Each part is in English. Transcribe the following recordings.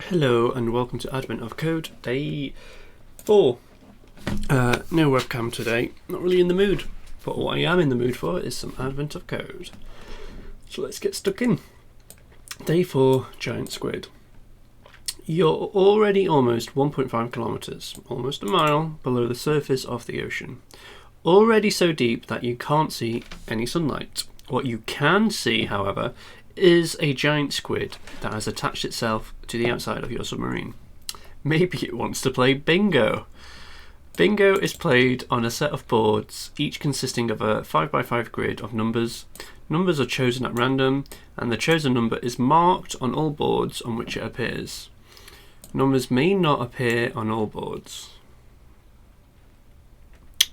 Hello and welcome to Advent of Code Day 4. No webcam today, not really in the mood, but what I am in the mood for is some Advent of Code. So let's get stuck in. Day 4, Giant Squid. You're already almost 1.5 kilometers, almost a mile, below the surface of the ocean. Already so deep that you can't see any sunlight. What you can see, however, is a giant squid that has attached itself to the outside of your submarine. Maybe it wants to play bingo. Bingo is played on a set of boards, each consisting of a 5x5 grid of numbers. Numbers are chosen at random, and the chosen number is marked on all boards on which it appears. Numbers may not appear on all boards.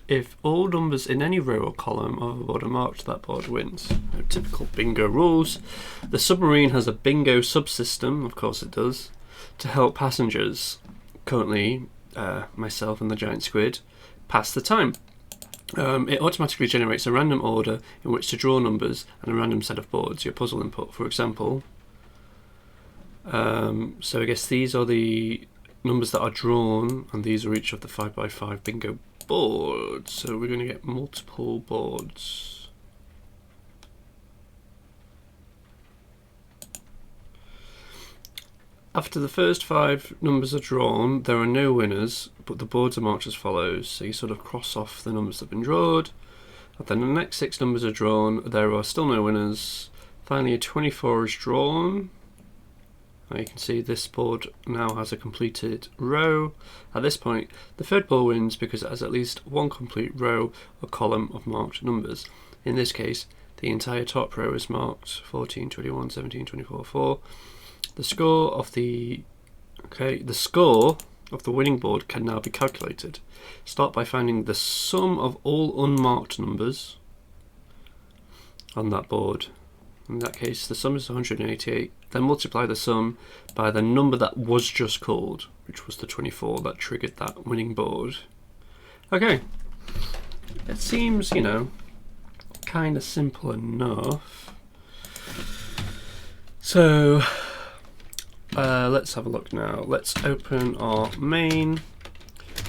If all numbers in any row or column of a board are marked, that board wins. Typical bingo rules. The submarine has a bingo subsystem, of course it does, to help passengers, currently myself and the giant squid, pass the time. It automatically generates a random order in which to draw numbers and a random set of boards, your puzzle input, for example. So I guess these are the numbers that are drawn, and these are each of the 5x5 bingo boards. So we're going to get multiple boards. After the first 5 numbers are drawn, there are no winners, but the boards are marked as follows. So you sort of cross off the numbers that have been drawn. And then the next 6 numbers are drawn, there are still no winners. Finally, a 24 is drawn. Now you can see this board now has a completed row. At this point, the third board wins because it has at least one complete row or column of marked numbers. In this case, the entire top row is marked 14, 21, 17, 24, 4. The score of the winning board can now be calculated. Start by finding the sum of all unmarked numbers on that board. In that case, the sum is 188. Then multiply the sum by the number that was just called, which was the 24 that triggered that winning board. Okay, it seems, kind of simple enough. So let's have a look now. Let's open our main.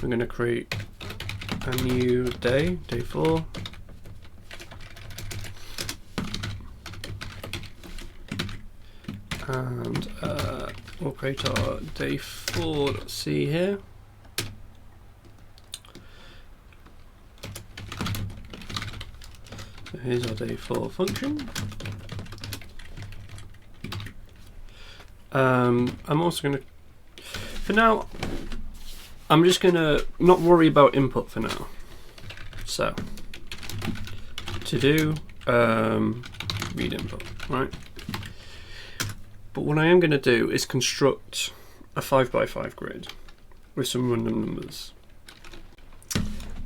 I'm going to create a new day 4. And we'll create our day 4.c here. So here's our day 4 function. I'm also going to, for now, I'm just going to not worry about input for now. So, to do read input, right? But what I am going to do is construct a 5x5 grid with some random numbers.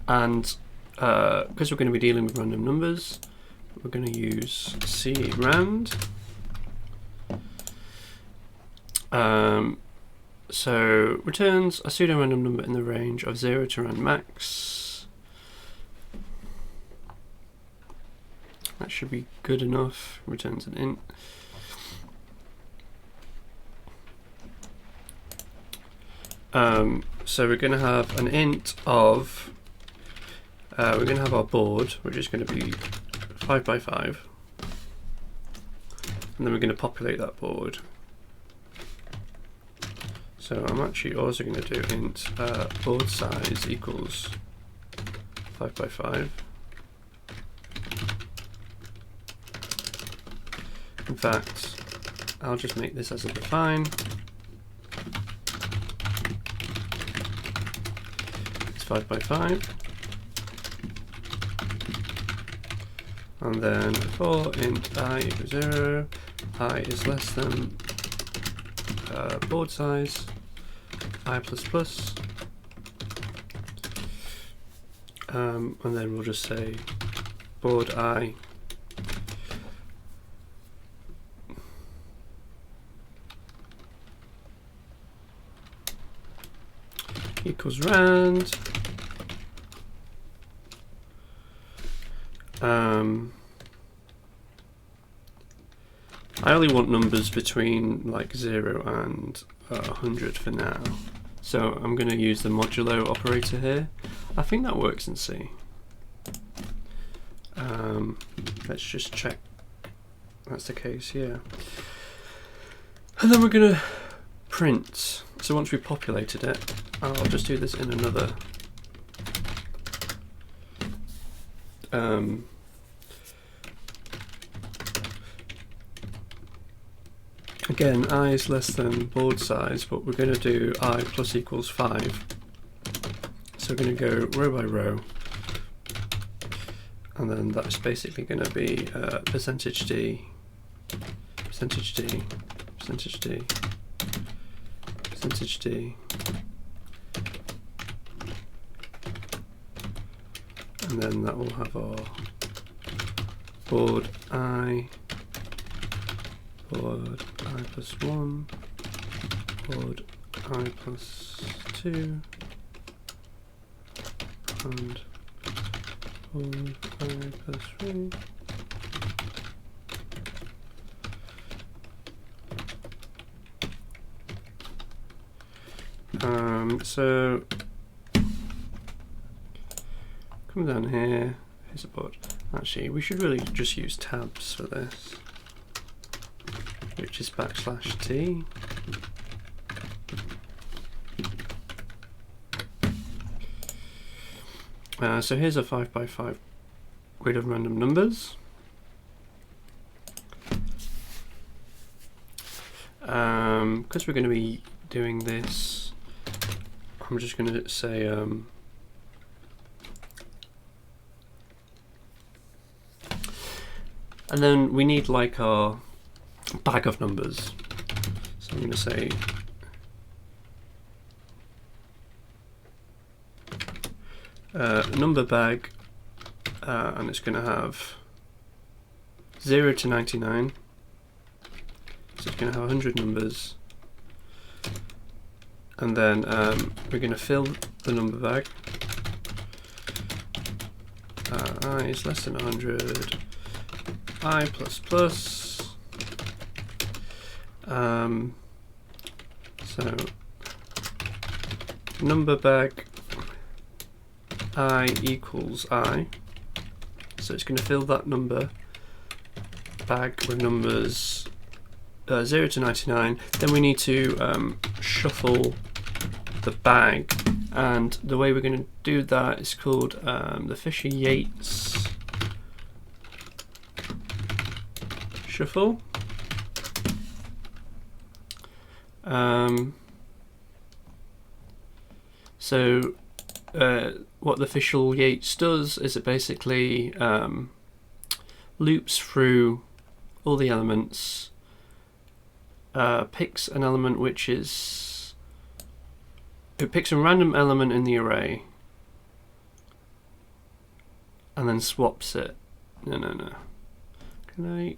And because we're going to be dealing with random numbers, we're going to use crand. So returns a pseudo-random number in the range of 0 to rand max. That should be good enough. Returns an int. So we're going to have an int of, we're going to have our board, which is going to be 5x5, and then we're going to populate that board. So I'm actually also going to do int board size equals 5x5. In fact, I'll just make this as a define. 5x5, and then for int I equals 0, I is less than board size I plus, and then we'll just say board I equals rand. I only want numbers between like 0 and 100 for now. So I'm going to use the modulo operator here. I think that works in C. Let's just check that's the case here. And then we're going to print. So once we've populated it, I'll just do this in another again, I is less than board size, but we're going to do I plus equals 5. So we're going to go row by row, and then that's basically going to be percentage D, percentage D, percentage D, percentage D, and then that will have our board I, board I plus 1, board I plus 2, and board I plus 3. So come down here, here's a board. Actually, we should really just use tabs for this, which is \t. So here's a 5 by 5 grid of random numbers. Because we're going to be doing this, I'm just going to say and then we need like our bag of numbers. So I'm going to say number bag, and it's going to have 0 to 99. So it's going to have 100 numbers, and then we're going to fill the number bag. I is less than 100. I plus plus. So number bag I equals I. So it's going to fill that number bag with numbers 0 to 99. Then we need to shuffle the bag, and the way we're going to do that is called the Fisher-Yates shuffle. So what the Fisher-Yates does is it basically loops through all the elements, picks an element which is, it picks a random element in the array and then swaps it. No. Can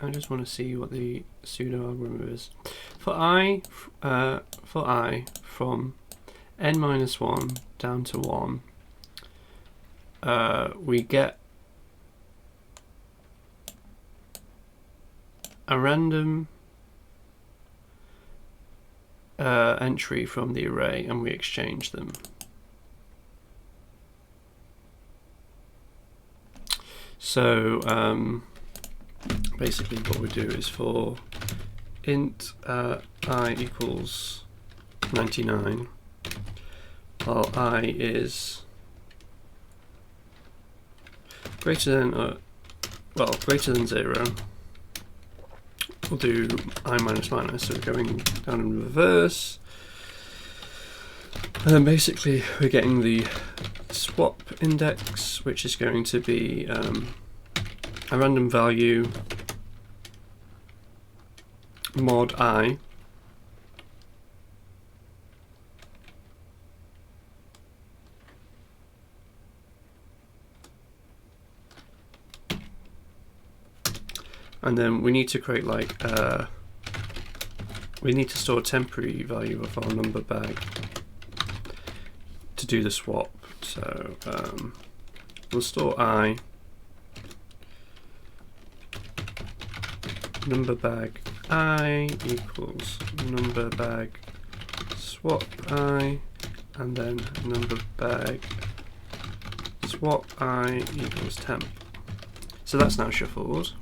I just want to see what the pseudo algorithm is. For I from n minus 1 down to 1, we get a random entry from the array, and we exchange them. So basically what we do is for int I equals 99, while I is greater than greater than 0, we'll do I minus minus, so we're going down in reverse, and then basically we're getting the swap index, which is going to be a random value mod I, and then we need to create like we need to store a temporary value of our number bag to do the swap. So we'll store I, number bag I equals number bag swap I, and then number bag swap I equals temp. So that's now shuffled.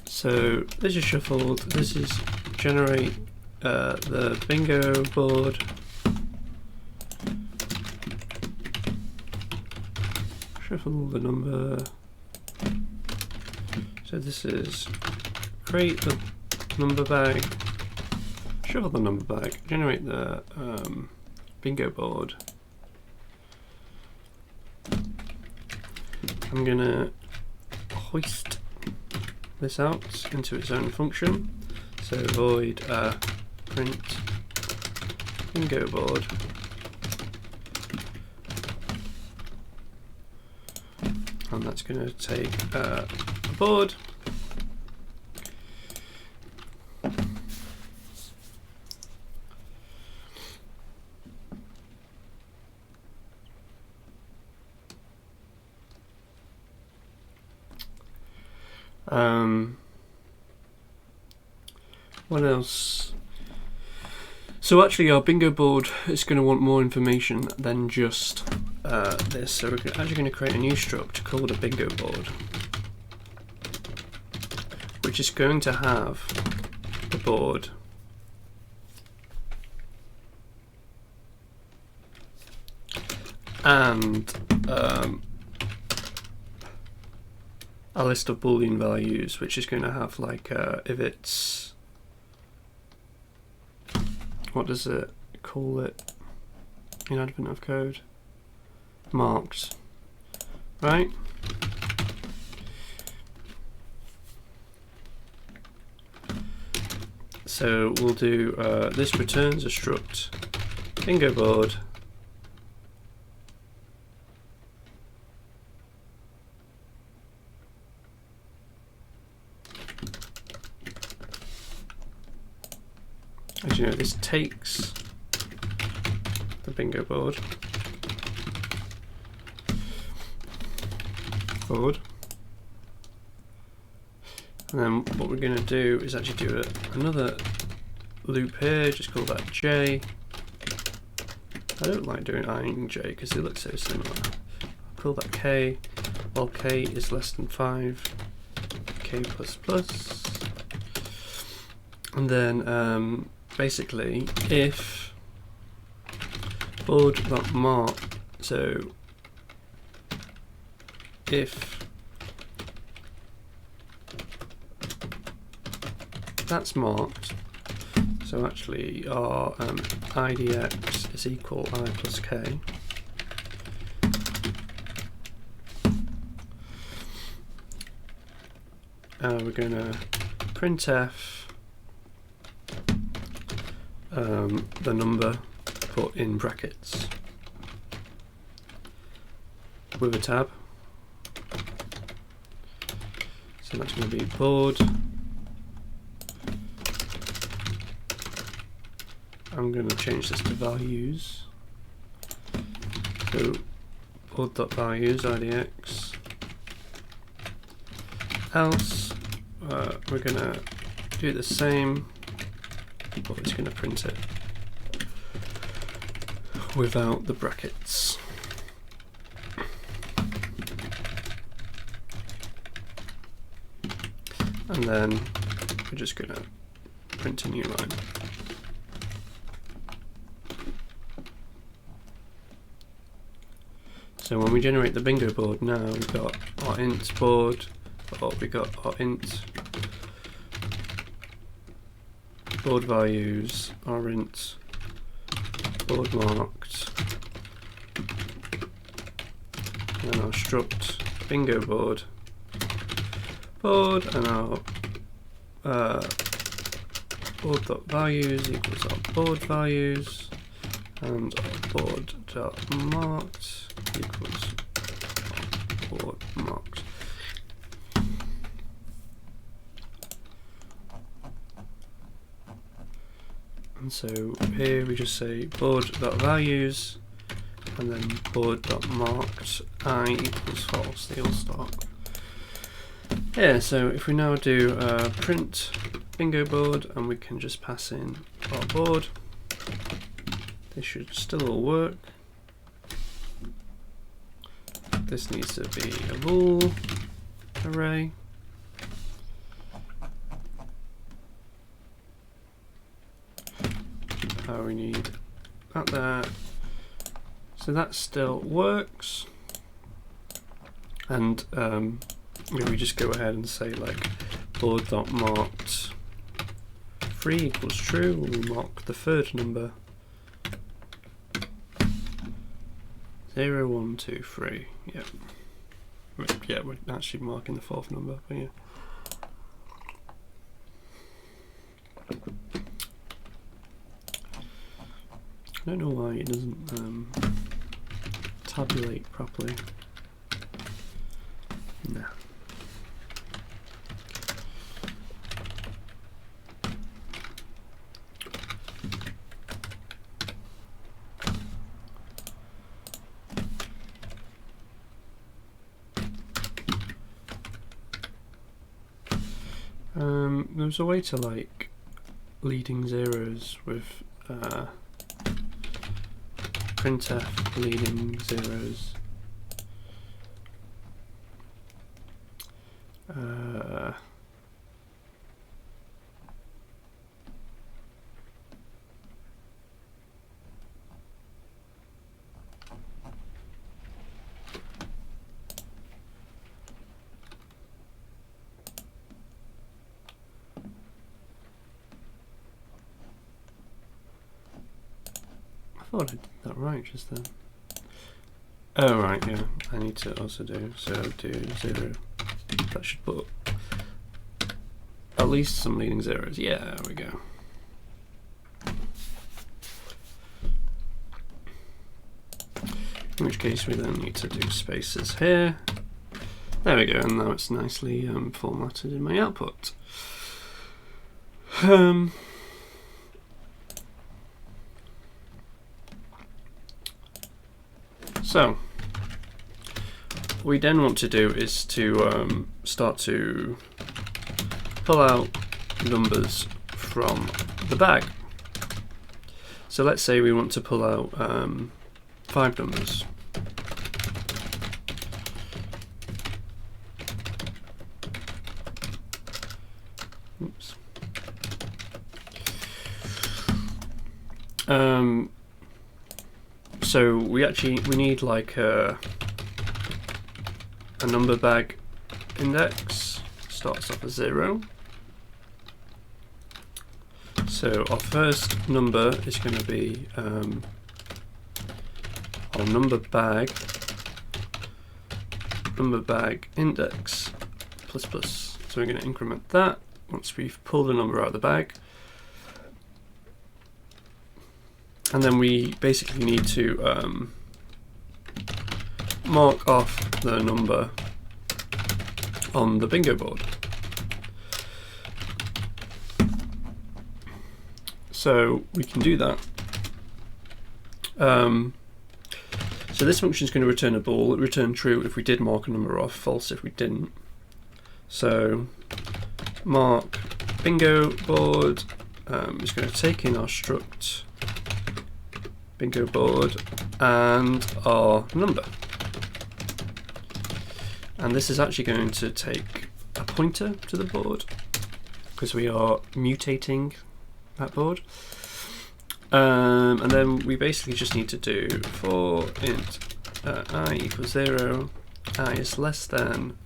So this is shuffled. This is generate the bingo board. Shuffle the number. So this is create the number bag, shuffle the number bag, generate the bingo board. I'm gonna hoist this out into its own function. So void print bingo board. And that's going to take a board. What else? So actually our bingo board is going to want more information than just this. So we're actually going to create a new struct called a bingo board, which is going to have the board and a list of Boolean values, which is going to have like if it's, what does it call it in Advent of Code? Marked, right? So we'll do this returns a struct bingo board as you know, this takes the bingo board forward, and then what we're going to do is actually do another loop here, just call that J. I don't like doing I and J because they look so similar. I'll call that K, while K is less than 5, K++, and then basically if board.mark, so if that's marked, so actually our IDX is equal I plus K, we're going to printf the number put in brackets with a tab. So that's going to be board. I'm going to change this to values. So board.values IDX. Else we're going to do the same, but it's going to print it without the brackets. And then we're just going to print a new line. So when we generate the bingo board now, we've got our int board, or we got our int board values, our int board marked, and our struct bingo board, and our board.values equals our board values, and our board.marked equals our board marked. And so here we just say board.values and then board.marked I equals false. They all start Yeah, so if we now do print bingo board and we can just pass in our board, this should still all work. This needs to be a bool array. We need that there. So that still works. And if we just go ahead and say like board.marked 3 equals true, we'll mark the third number 0, 1, 2, 3. Yep. Yeah, we're actually marking the fourth number, but yeah. I don't know why it doesn't tabulate properly. Nah. There's a way to like leading zeros with Printf leading zeros. I thought I did that right just then. Oh right, yeah, I need to also do, so do 0. That should put at least some leading zeros. Yeah, there we go. In which case we then need to do spaces here. There we go, and now it's nicely formatted in my output. So, what we then want to do is to start to pull out numbers from the bag. So let's say we want to pull out 5 numbers. Oops. So we need like a number bag index, starts off as 0. So our first number is going to be our number bag index plus plus. So we're going to increment that once we've pulled the number out of the bag. And then we basically need to mark off the number on the bingo board. So we can do that. So this function is going to return a bool. It returned true if we did mark a number off, false if we didn't. So mark bingo board is going to take in our struct bingo board and our number. And this is actually going to take a pointer to the board because we are mutating that board. And then we basically just need to do for int I equals 0, I is less than,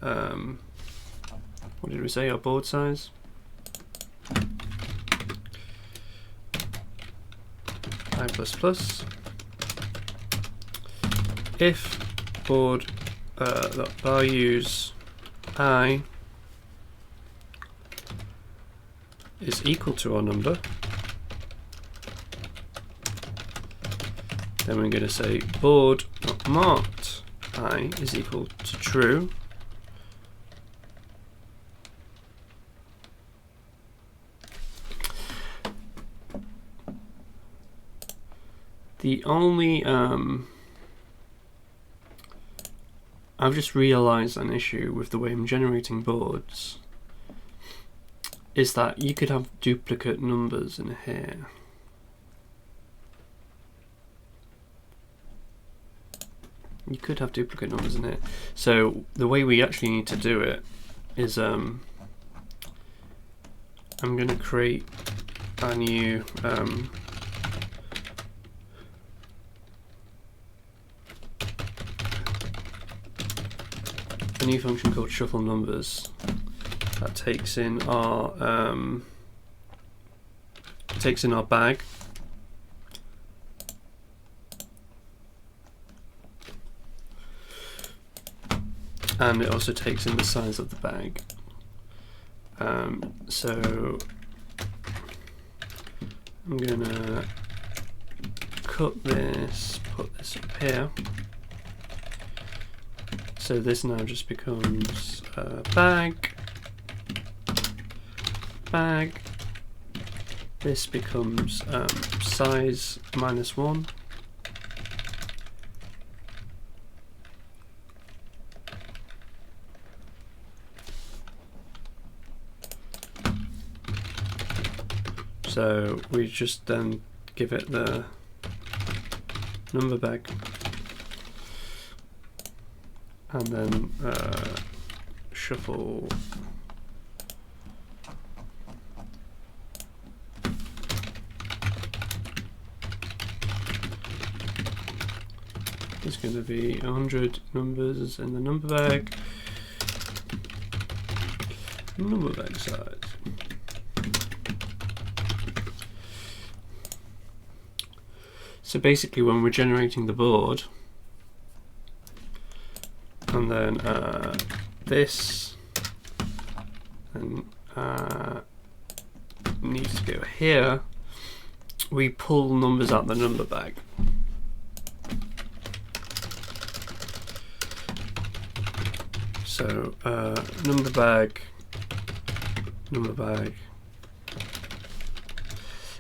what did we say, our board size? I plus plus. If board values I is equal to our number, then we're going to say board.marked I is equal to true. The only I've just realised an issue with the way I'm generating boards is that you could have duplicate numbers in here. You could have duplicate numbers in here. So the way we actually need to do it is I'm going to create a new function called shuffle numbers that takes in our bag. And it also takes in the size of the bag. So I'm gonna cut this, put this up here. So this now just becomes bag. This becomes size -1. So we just then give it the number bag, and then shuffle There's going to be 100 numbers in the number bag. Number bag size. So basically when we're generating the board, and then this and needs to go here, we pull numbers out the number bag. So number bag,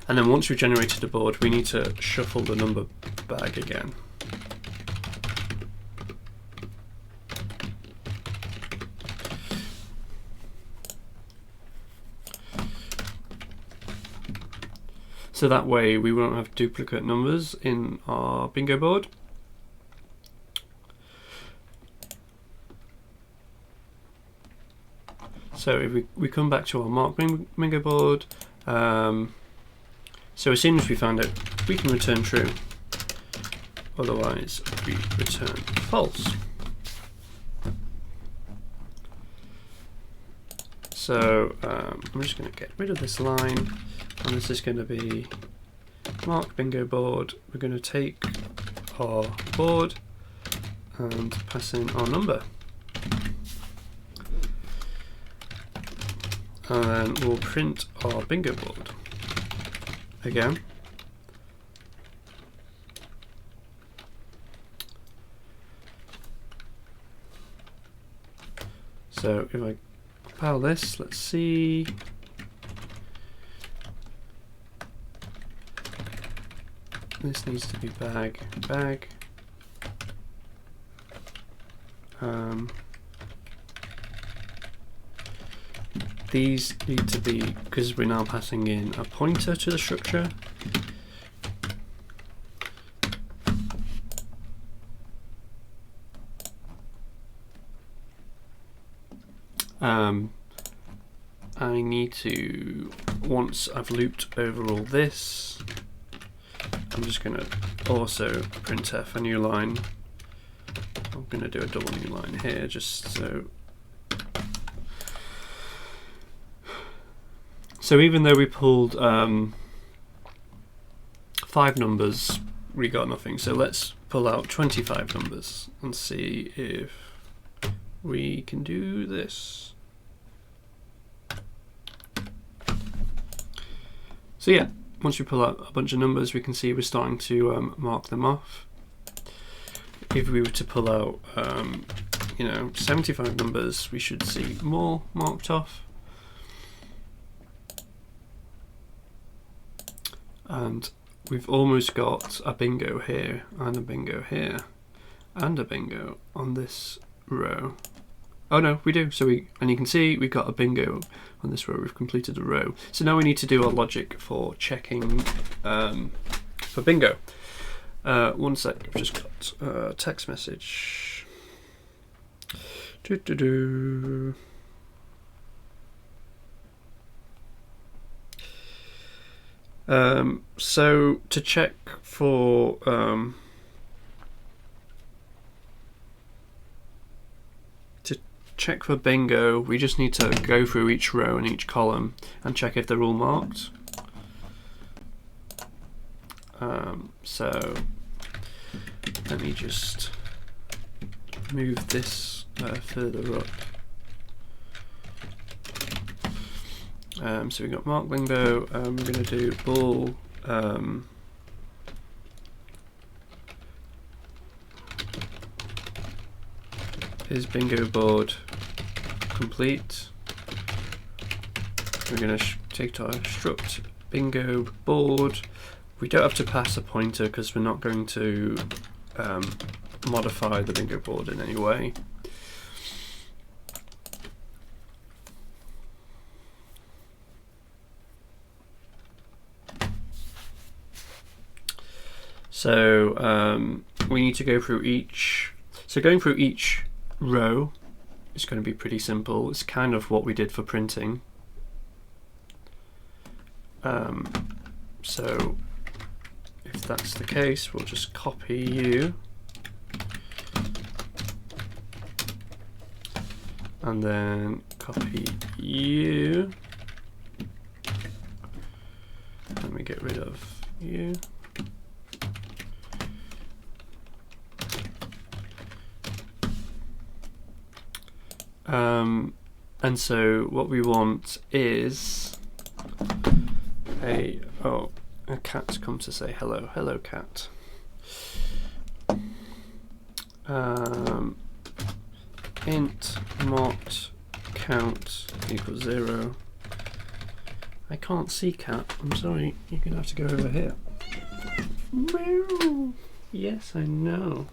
and then once we've generated a board, we need to shuffle the number bag again. So that way we won't have duplicate numbers in our bingo board. So if we come back to our marked bingo board, so as soon as we find it, we can return true. Otherwise, we return false. So I'm just going to get rid of this line, and this is going to be marked bingo board. We're going to take our board and pass in our number. And then we'll print our bingo board again. So if I compile this, let's see. This needs to be bag. These need to be, because we're now passing in a pointer to the structure. I need to, once I've looped over all this, I'm just going to also printf a new line. I'm going to do a double new line here just so. So even though we pulled 5 numbers, we got nothing. So let's pull out 25 numbers and see if we can do this. So yeah, once we pull out a bunch of numbers, we can see we're starting to mark them off. If we were to pull out, 75 numbers, we should see more marked off. And we've almost got a bingo here, and a bingo here, and a bingo on this row. Oh no, we do. So and you can see we got a bingo on this row. We've completed a row. So now we need to do our logic for checking for bingo. One sec. I've just got a text message. So to check for bingo, we just need to go through each row and each column and check if they're all marked. So let me just move this further up. So we got mark bingo. We're going to do ball. Is bingo board complete? We're going to take our struct bingo board. We don't have to pass a pointer because we're not going to modify the bingo board in any way. So we need to go through each. So going through each row is going to be pretty simple. It's kind of what we did for printing. So if that's the case, we'll just copy you and then copy you, and we get rid of you. And so what we want is a cat come to say hello. Hello, cat. Int marked count equals 0. I can't see cat. I'm sorry. You're gonna have to go over here. Yes, I know.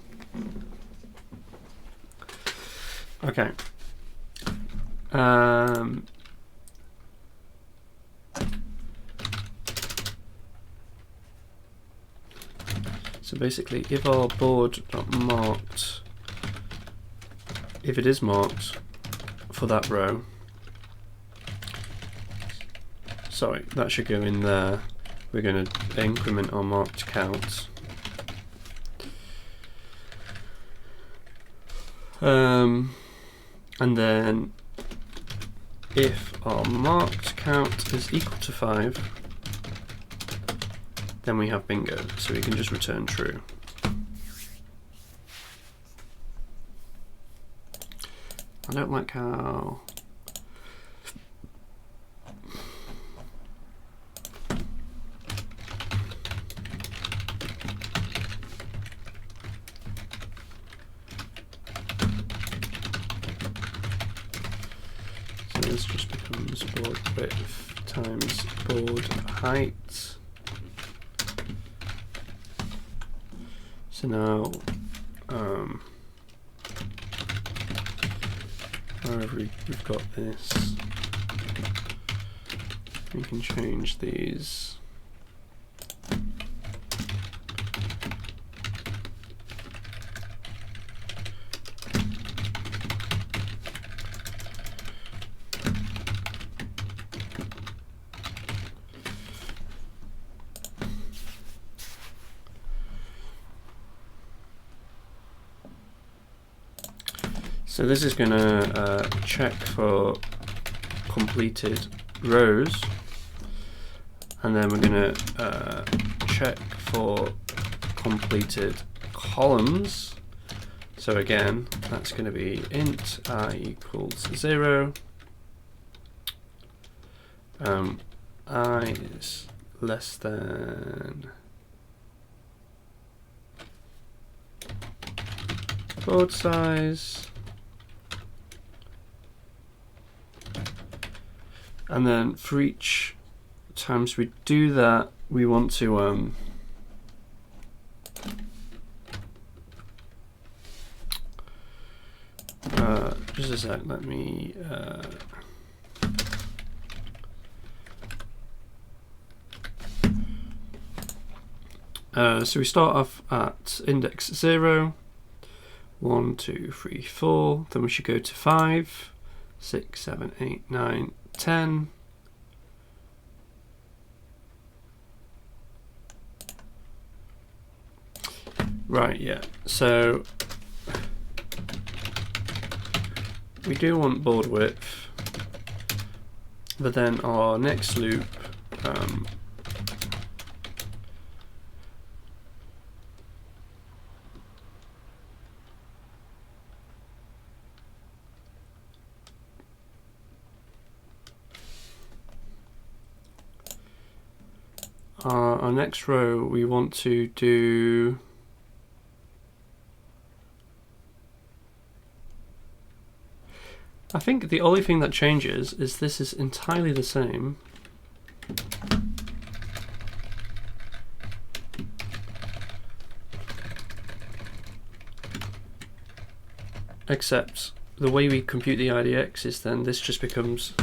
Okay. So basically, if our board not marked, if it is marked for that row, sorry, that should go in there. We're going to increment our marked count. And then if our marked count is equal to 5, then we have bingo, so we can just return true. I don't like how this just becomes board width times board height. So now, wherever we've got this, we can change these. So this is going to check for completed rows, and then we're going to check for completed columns. So again, that's going to be int I equals 0, I is less than board size. And then for each times we do that, we want to just a sec, let me so we start off at index 0, 1, 2, 3, 4, then we should go to 5, 6, 7, 8, 9, 10. Right, yeah, so we do want board width, but then our next loop our next row we want to do I think the only thing that changes is this is entirely the same. Except the way we compute the IDX is then this just becomes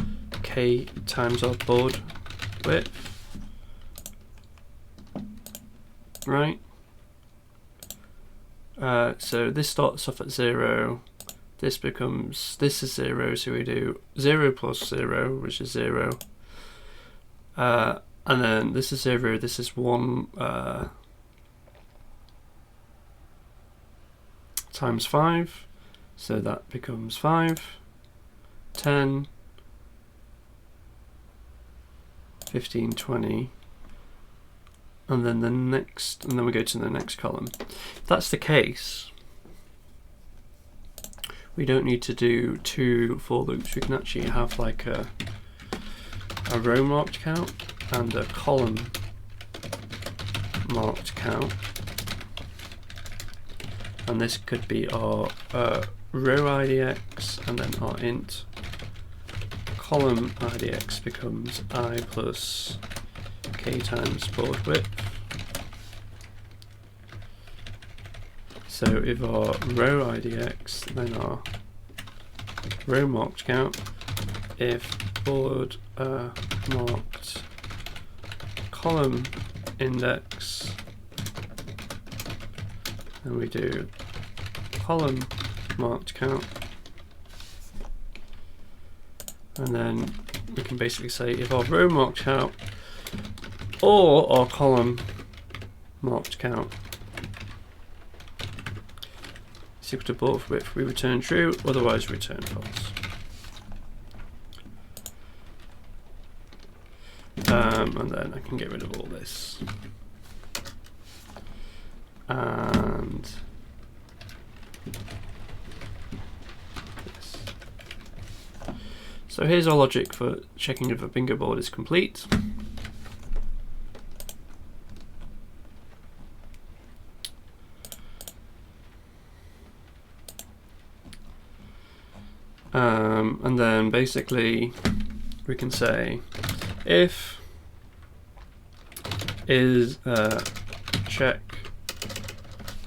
k times our board width. Right? So this starts off at 0. This is 0, so we do 0 plus 0, which is 0. And then this is 0, this is 1 times 5. So that becomes 5, 10, 15, 20. And then and then we go to the next column. If that's the case, we don't need to do 2 for loops. We can actually have like a row marked count and a column marked count. And this could be our row IDX, and then our int column IDX becomes I plus k times board width. So if our row IDX, then our row marked count, if board marked column index, and we do column marked count, and then we can basically say if our row marked count or our column marked count is equal to board width, we return true, otherwise return false. And then I can get rid of all this. And this. So here's our logic for checking if a bingo board is complete. And then basically we can say if is check,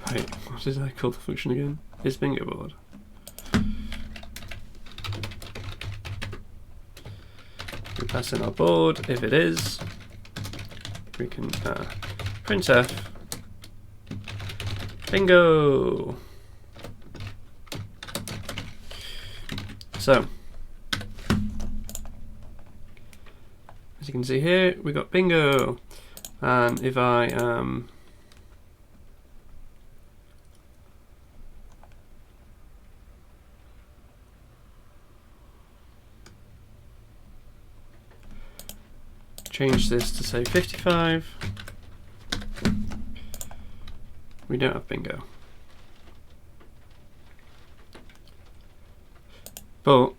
wait, what did I call the function again? Is bingo board. We pass in our board. If it is, we can printf bingo. So, as you can see here, we got bingo, and if I change this to say 55, we don't have bingo. But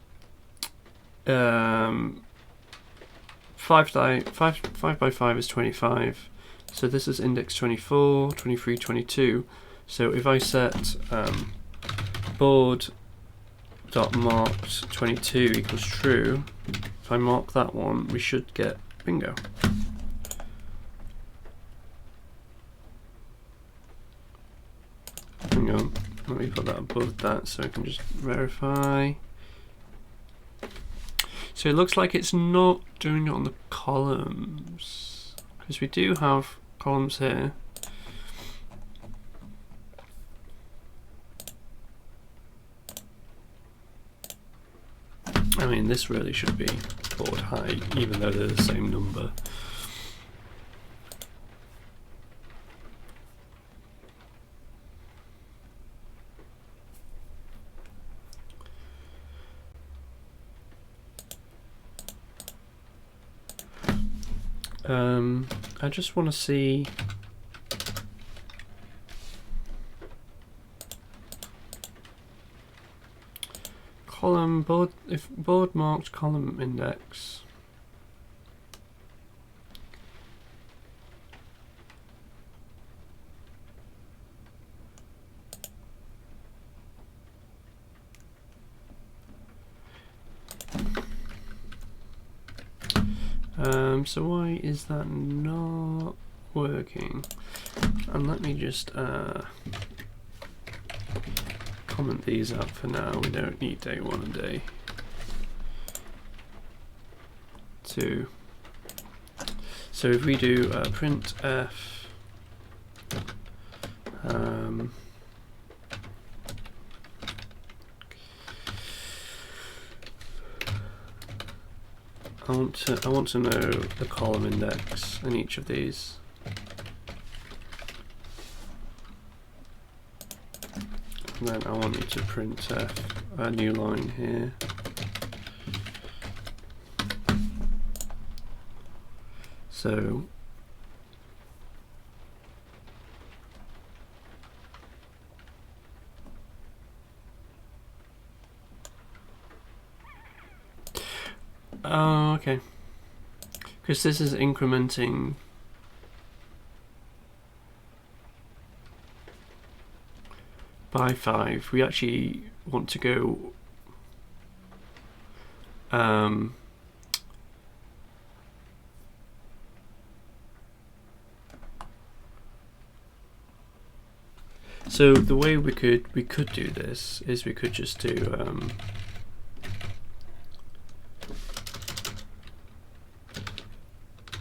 5 by 5 is 25, so this is index 24, 23, 22. So if I set board.marked 22 equals true, if I mark that one, we should get bingo. Hang on, let me put that above that so I can just verify. So it looks like it's not doing it on the columns, because we do have columns here. I mean, this really should be board height, even though they're the same number. I just want to see column board, if board marked column index. So why is that not working? And let me just comment these up for now. We don't need day 1 and day 2. So if we do printf I want to know the column index in each of these. And then I want you to printf a new line here. So oh, okay. Because this is incrementing by 5. We actually want to go so the way we could do this is we could just do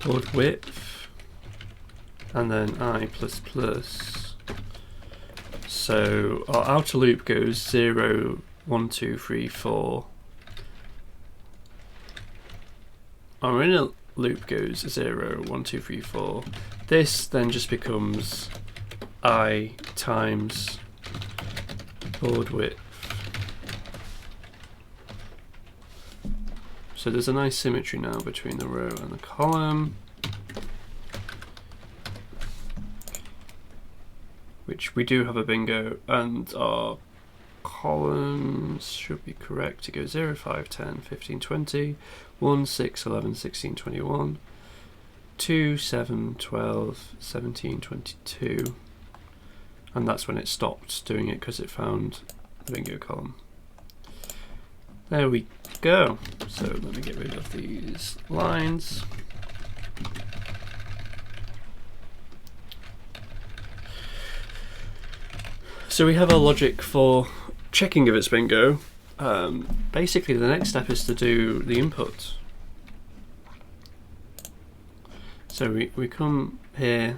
board width and then I++. So our outer loop goes 0, 1, 2, 3, 4. Our inner loop goes 0, 1, 2, 3, 4. This then just becomes I times board width. So there's a nice symmetry now between the row and the column, which we do have a bingo, and our columns should be correct to go 0, 5, 10, 15, 20, 1, 6, 11, 16, 21, 2, 7, 12, 17, 22, and that's when it stopped doing it because it found the bingo column. There we go. So let me get rid of these lines. So we have our logic for checking if it's bingo. Basically the next step is to do the input. So we come here,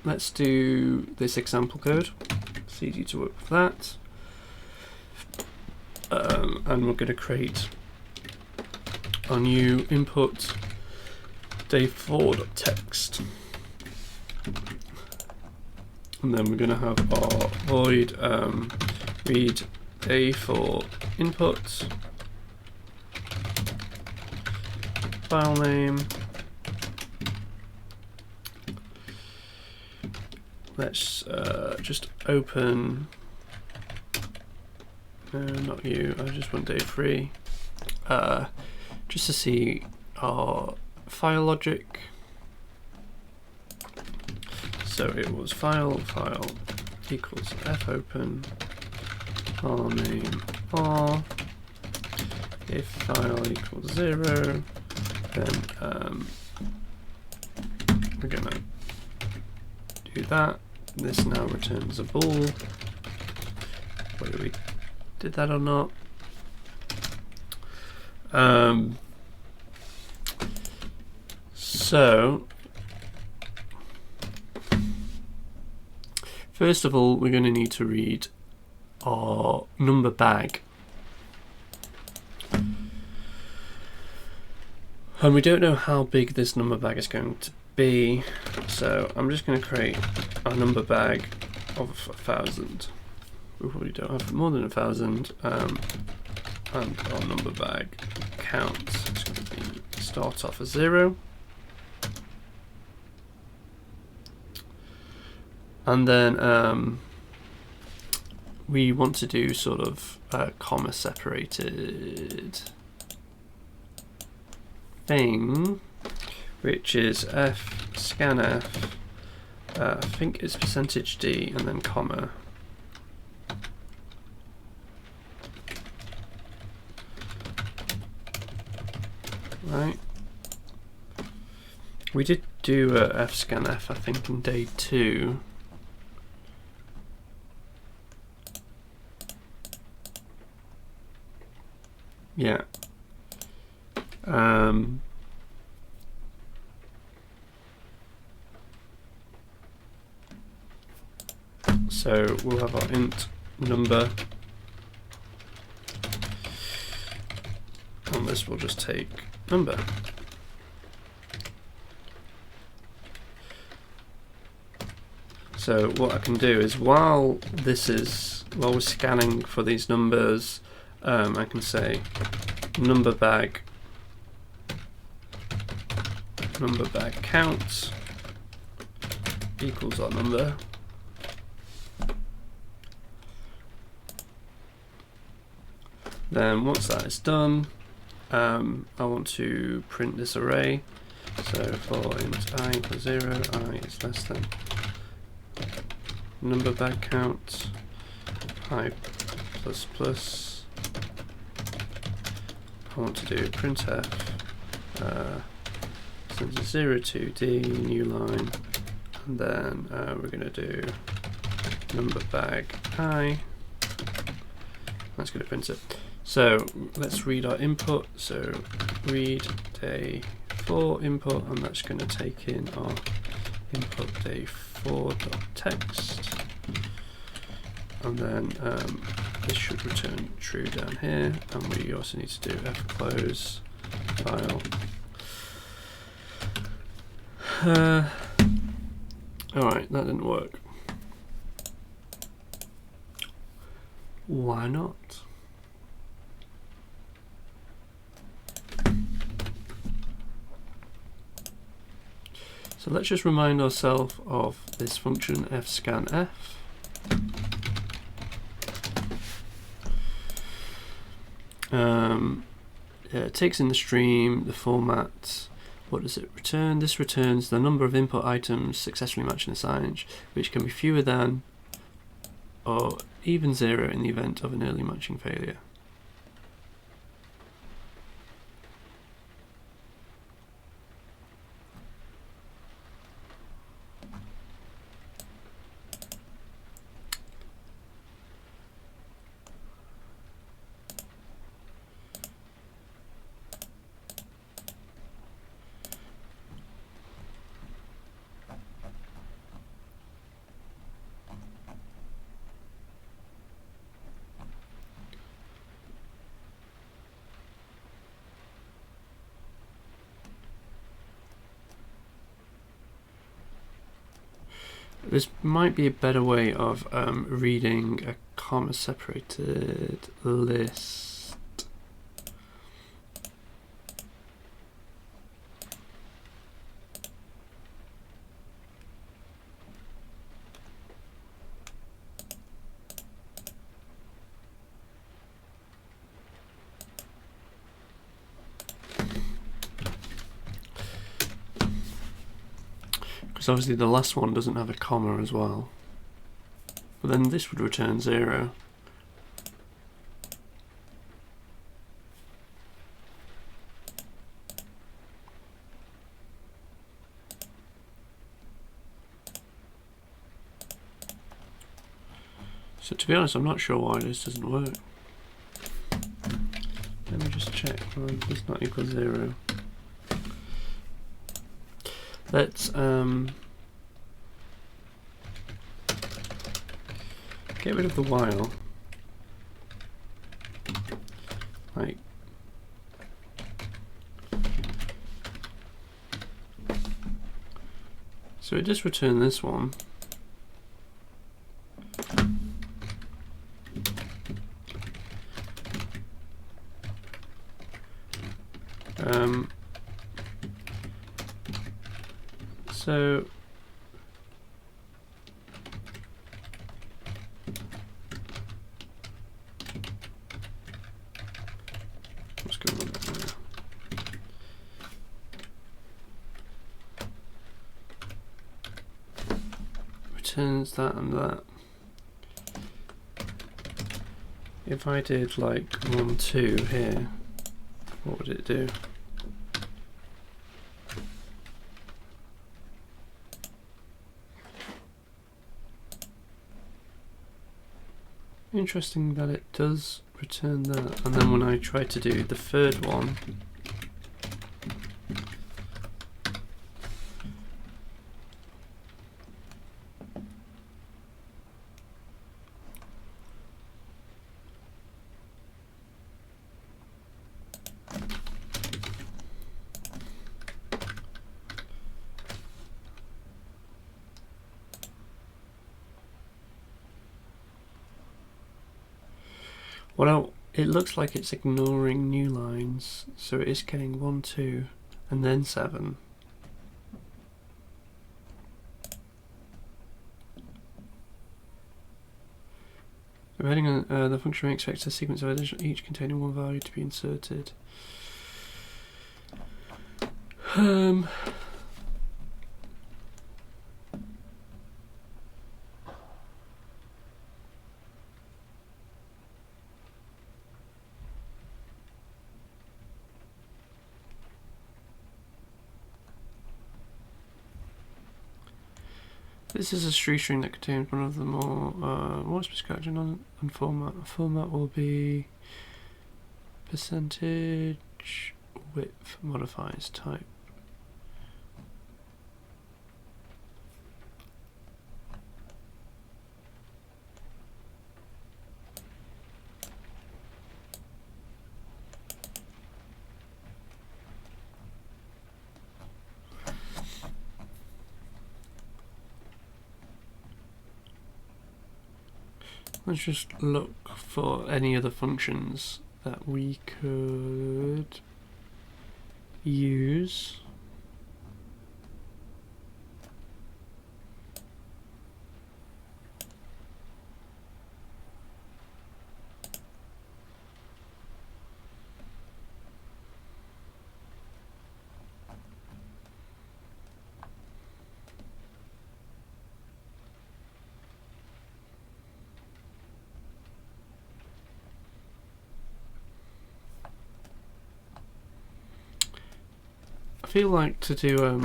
let's do this example code. It's easy to work with that. And we're going to create our new input day4.text, and then we're going to have our void read day4 input file name. Let's just open. No, not you. I just want day 3. Just to see our file logic. So it was file equals fopen file name r. If file equals 0, then we're gonna do that. This now returns a bool, whether we did that or not. So first of all, we're going to need to read our number bag. And we don't know how big this number bag is going to be, so I'm just going to create a number bag of 1,000. We probably don't have more than 1,000, and our number bag count is going to be start off as 0. And then we want to do sort of a comma separated thing, which is scanf. I think it's %d and then comma. Right. We did do fscanf, I think, in day 2. Yeah. So we'll have our int number, and this will just take number. So what I can do is while we're scanning for these numbers, I can say number bag count equals our number. Then once that is done, I want to print this array. So for int I equals 0, I is less than number bag count I plus plus. I want to do printf since 0 to d, new line, and then we're going to do number bag I. That's going to print it. So let's read our input. So read day 4 input, and that's going to take in our input day 4.text, and then this should return true down here, and we also need to do fclose file. Alright, that didn't work. Why not? So let's just remind ourselves of this function fscanf. It takes in the stream, the format. What does it return? This returns the number of input items successfully matched and assigned, which can be fewer than or even 0 in the event of an early matching failure. This might be a better way of reading a comma separated list. Because obviously the last one doesn't have a comma as well. But then this would return 0. So to be honest, I'm not sure why this doesn't work. Let me just check. It's not equal 0. Let's get rid of the while. Like, so it just returned this one. So what's going on there? Returns that and that. If I did like 1, 2 here, what would it do? Interesting that it does return that, and then when I try to do the third one, well, it looks like it's ignoring new lines, so it is getting 1, 2, and then 7. Depending on the function expects a sequence of addition, each containing one value to be inserted. This is a string that contains one of the more specific and format. Format will be percentage width modifies type. Let's just look for any other functions that we could use. I feel like to do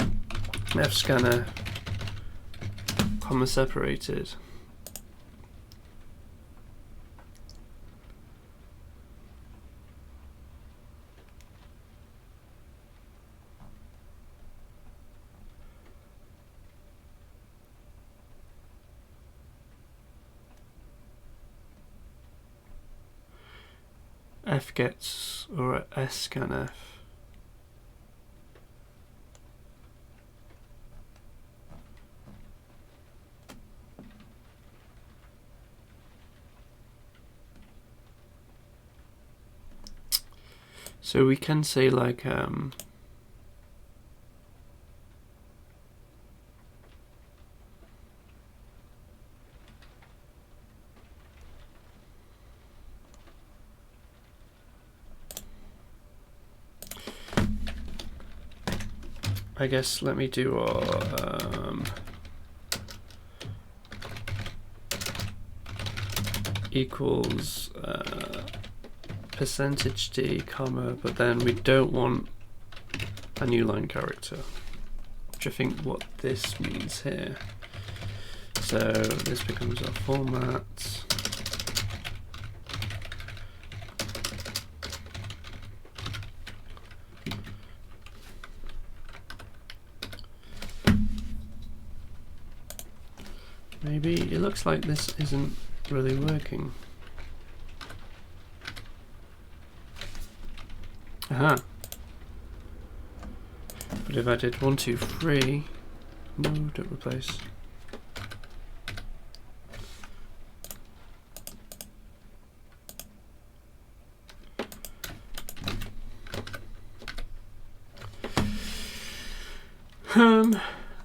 F scanner comma separated. F gets, or S scan F. So we can say like I guess let me do equals percentage d comma, but then we don't want a new line character, which I think what this means here. So this becomes our format. Maybe it looks like this isn't really working. Aha. But if I did 1, 2, 3, no, don't replace.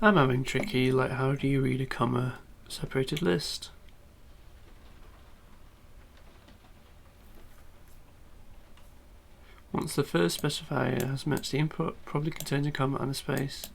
I'm having tricky, like how do you read a comma separated list? Once the first specifier has matched the input, probably contains a comma and a space.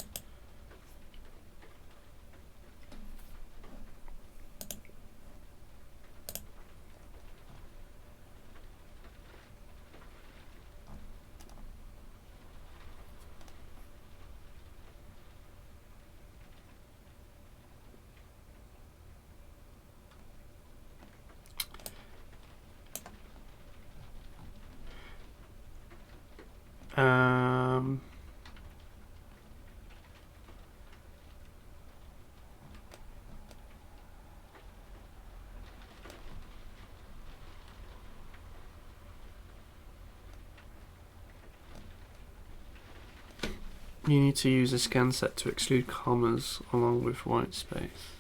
You need to use a scan set to exclude commas along with white space.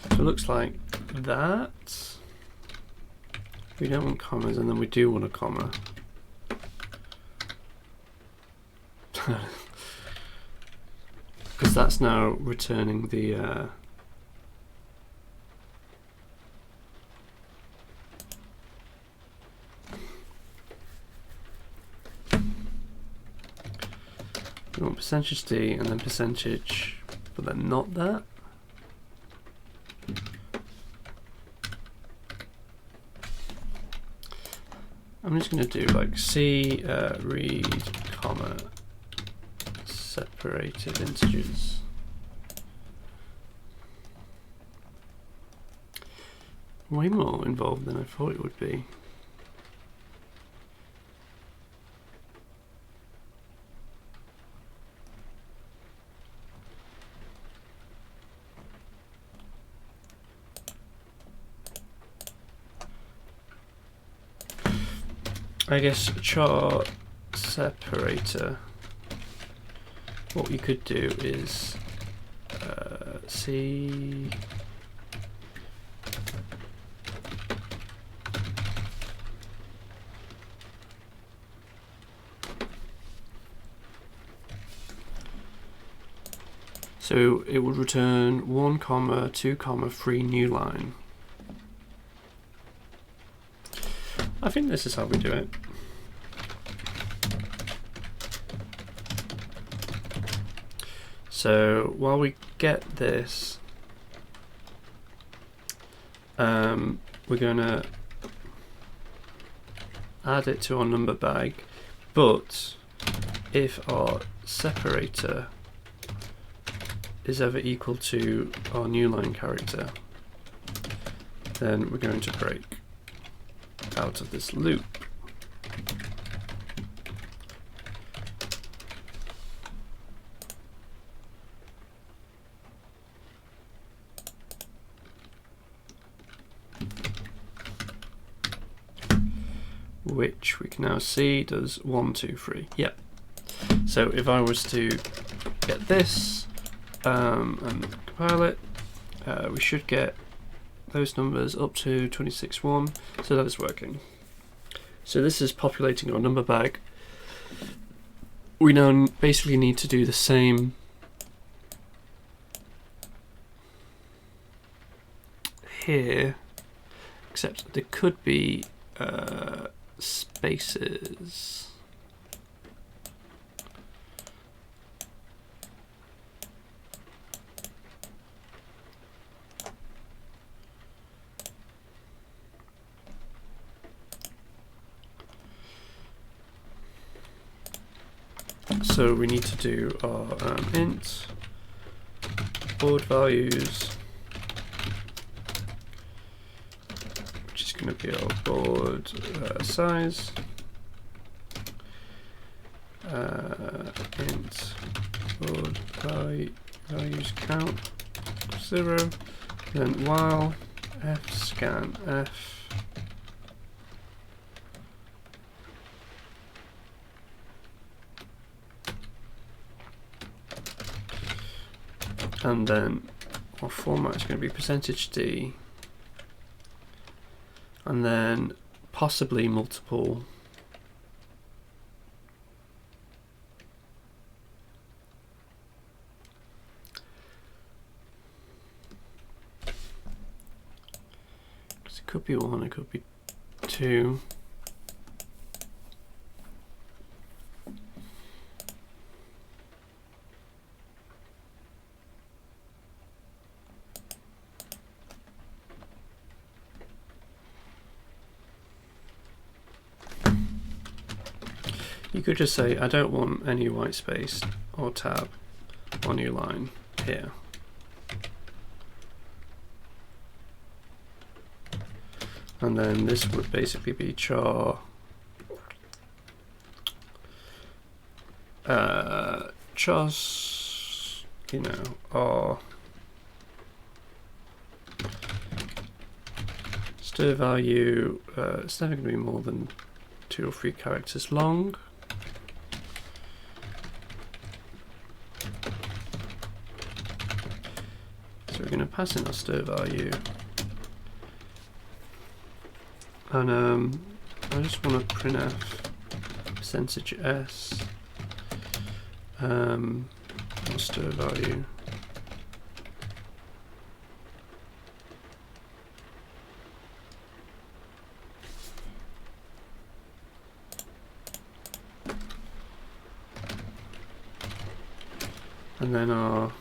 So it looks like that. We don't want commas, and then we do want a comma. Because that's now returning the we want percentage D and then percentage, but then not that. I'm just going to do like C read comma separated integers. Way more involved than I thought it would be. I guess chart separator, what you could do is C so it would return 1 comma 2 comma 3 new line. I think this is how we do it. So while we get this, we're going to add it to our number bag, but if our separator is ever equal to our new line character, then we're going to break out of this loop. Which we can now see does 1, 2, 3. Yep. So if I was to get this and compile it, we should get those numbers up to 26.1, so that is working. So this is populating our number bag. We now basically need to do the same here, except there could be spaces. So we need to do our int board values, which is going to be our board size, int board values count 0, then while f scan f and then our format is going to be %d, and then possibly multiple it could be 1, it could be 2. You could just say, I don't want any white space or tab on your line here. And then this would basically be char chars, you know, are stir value, it's never going to be more than 2 or 3 characters long. So we're going to pass in our stir value, and I just want to printf %s our stir value. And then our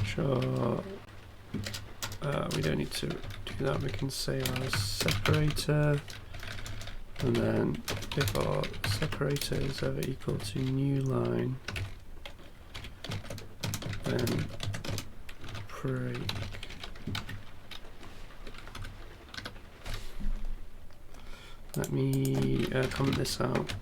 char, we don't need to do that, we can say our separator, and then if our separator is ever equal to new line, then break. Let me comment this out.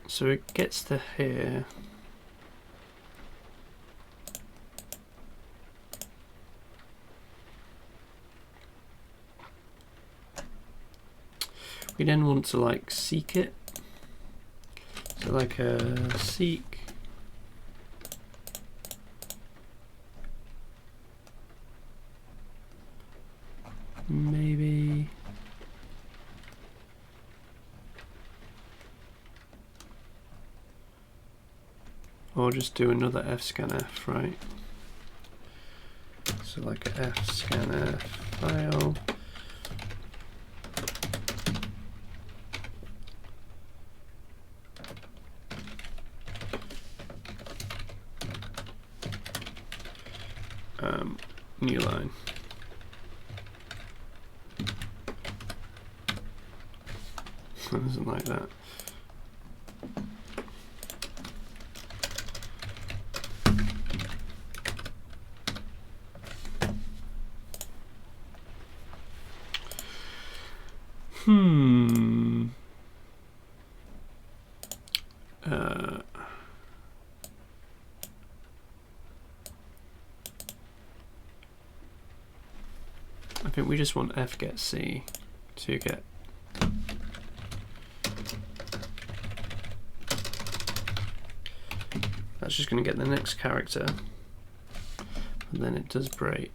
So it gets to here. We then want to like seek it. So like a seek maybe or just do another fscanf, right? So like a fscanf file. New line. It doesn't like that. I think we just want fgetC to get that's just going to get the next character, and then it does break.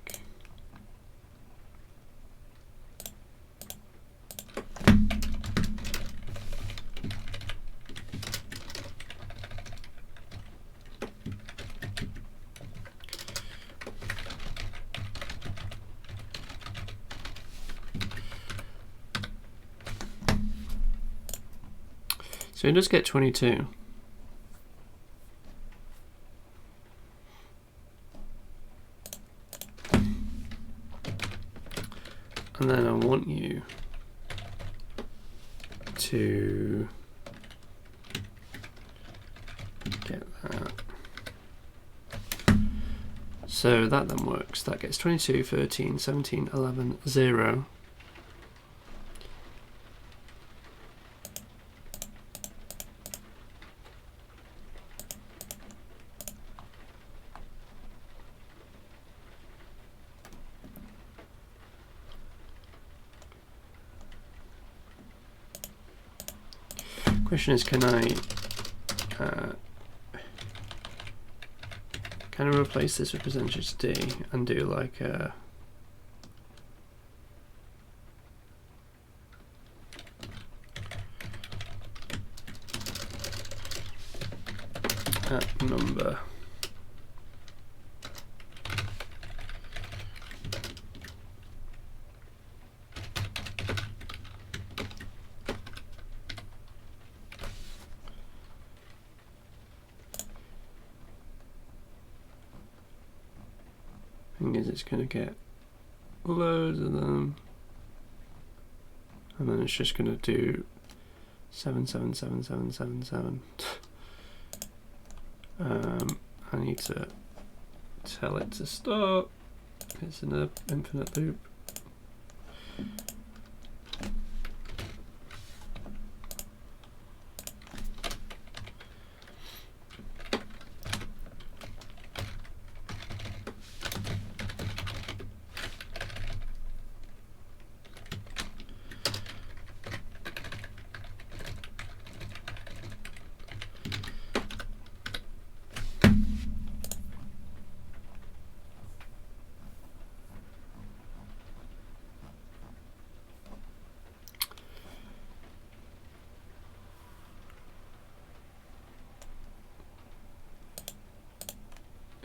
So it does get 22. and then I want you to get that. So that then works. That gets 22, 13, 17, 11, 0. Question is, can I replace this with percentage D and do like a number? Thing is, it's going to get loads of them, and then it's just going to do 7, 7, 7, 7, 7, 7. I need to tell it to stop. It's in an infinite loop.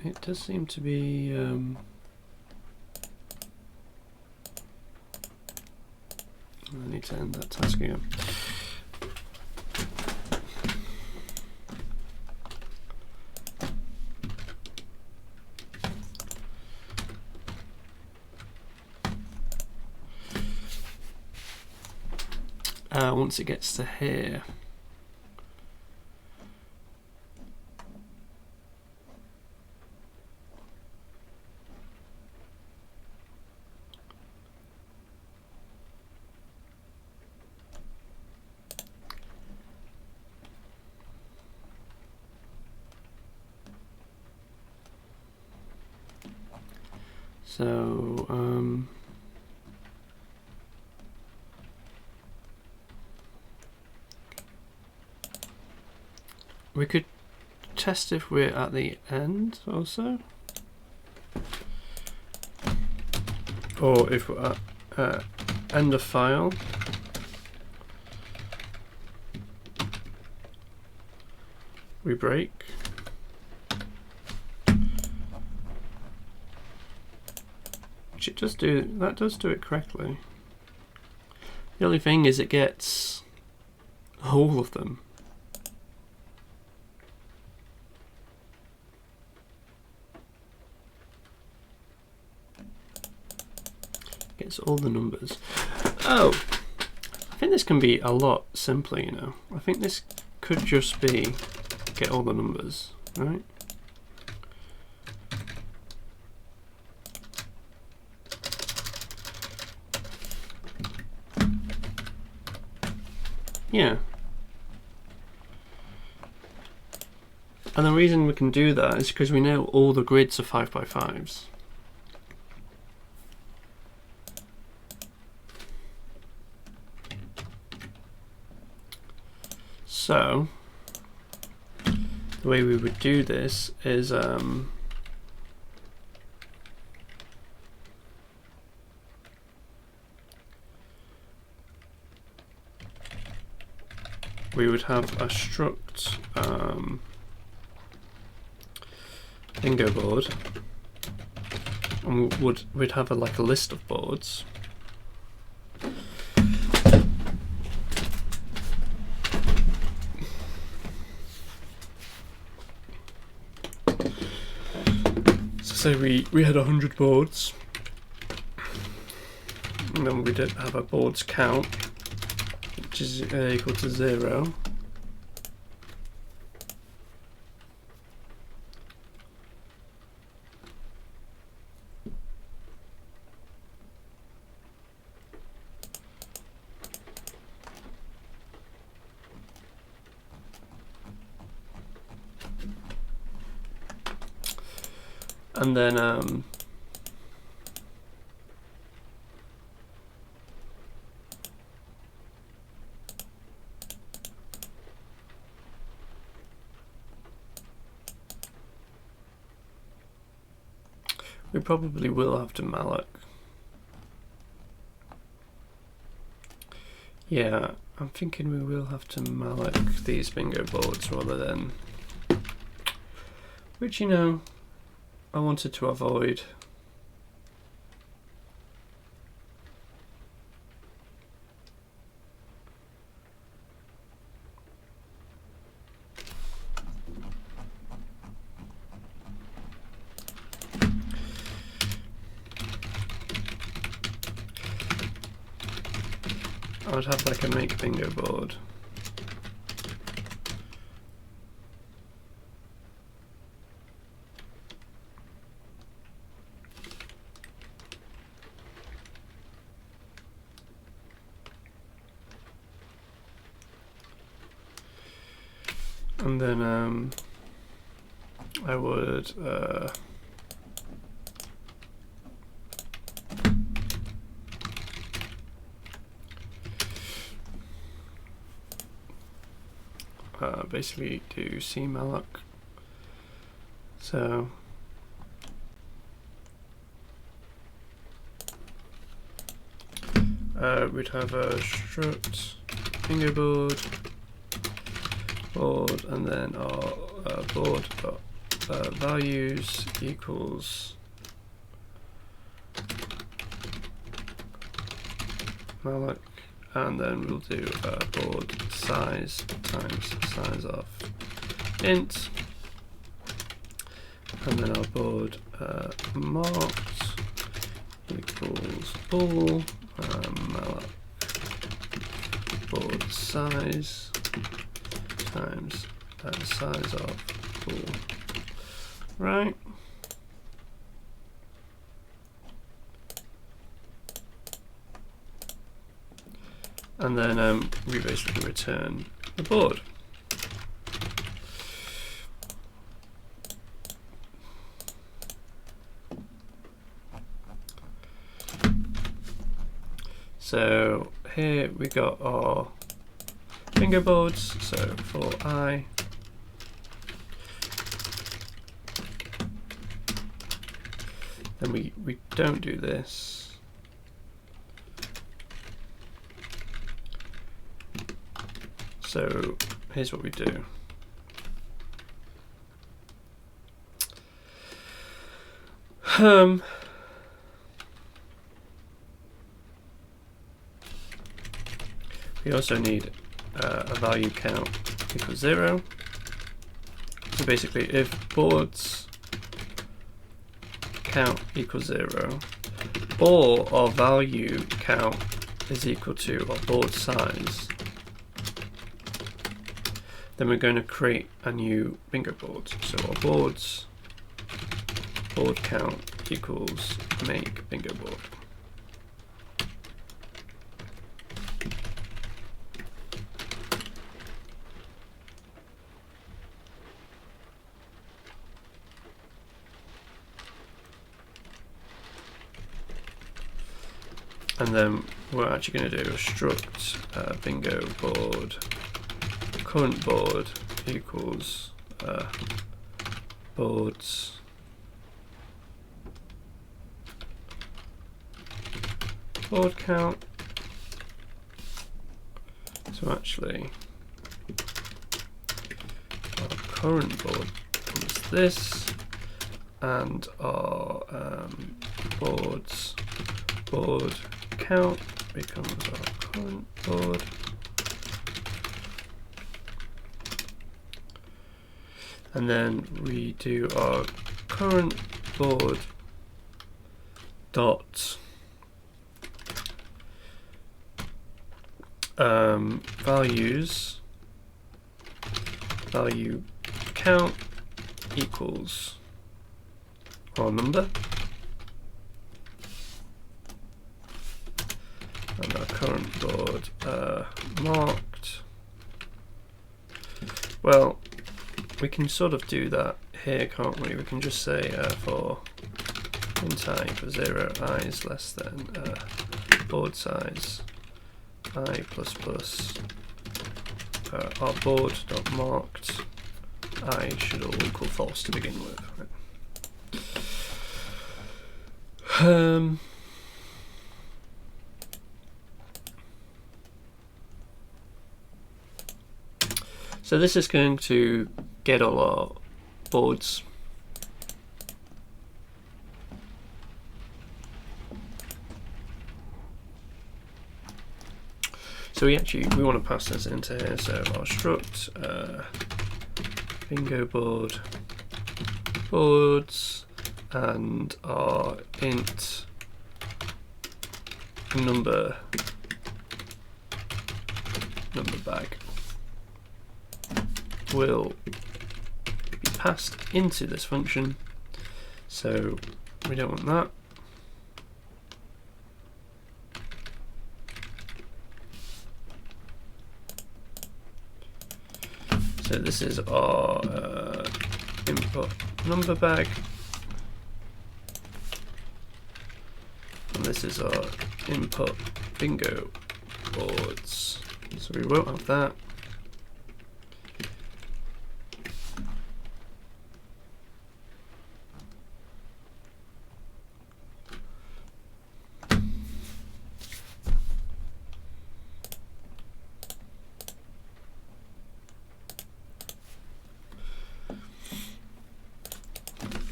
It does seem to be I need to end that task again. Once it gets to here, so we could test if we're at the end also, or if we're at end of file. We break. Which it does do, that does do it correctly. The only thing is it gets all of them. Gets all the numbers. Oh, I think this can be a lot simpler, you know. I think this could just be get all the numbers, right? Yeah. And the reason we can do that is because we know all the grids are 5 by 5s. So the way we would do this is we would have a struct bingo board, and we'd have like a list of boards. So say we had 100 boards. And then we don't have a boards count, which is equal to 0. And then we probably will have to malloc. Yeah, I'm thinking we will have to malloc these bingo boards rather than, which, you know, I wanted to avoid. I would have like a make bingo board. And then I would basically do cmalloc. So we'd have a struct bingo board, and then our board values equals malloc, and then we'll do board size times size of int, and then our board marked equals bool malloc board size times size of bool. Right. And then we basically return the board. So here we got our bingo boards. So for I, then we don't do this. So here's what we do. We also need a value count equals 0. So basically, if boards count equals 0, or our value count is equal to our board size, then we're going to create a new bingo board. So our board count equals make bingo board. And then we're actually going to do a struct bingo board current board equals boards board count. So actually our current board becomes this, and our boards board count becomes our current board. And then we do our current board dot values value count equals our number, and our current board marked. Well, we can sort of do that here, can't we? We can just say for type 0 I is less than board size I plus plus our board dot marked I should all equal false to begin with. So this is going to get all our boards. So we want to pass this into here. So our struct bingo board boards and our int number bag will be passed into this function. So we don't want that. So this is our input number bag, and this is our input bingo boards. So we won't have that.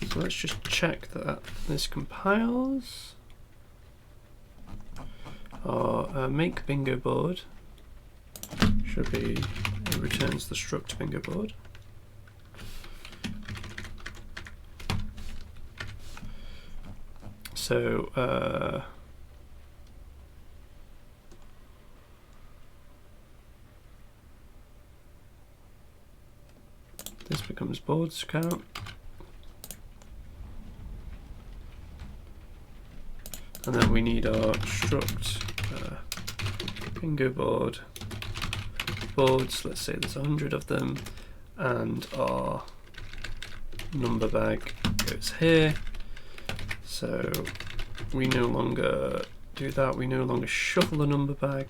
So let's just check that this compiles. Our make bingo board should be, it returns the struct bingo board. So this becomes boards count. And then we need our struct bingo board boards, let's say there's 100 of them, and our number bag goes here. So we no longer do that, we no longer shuffle the number bag.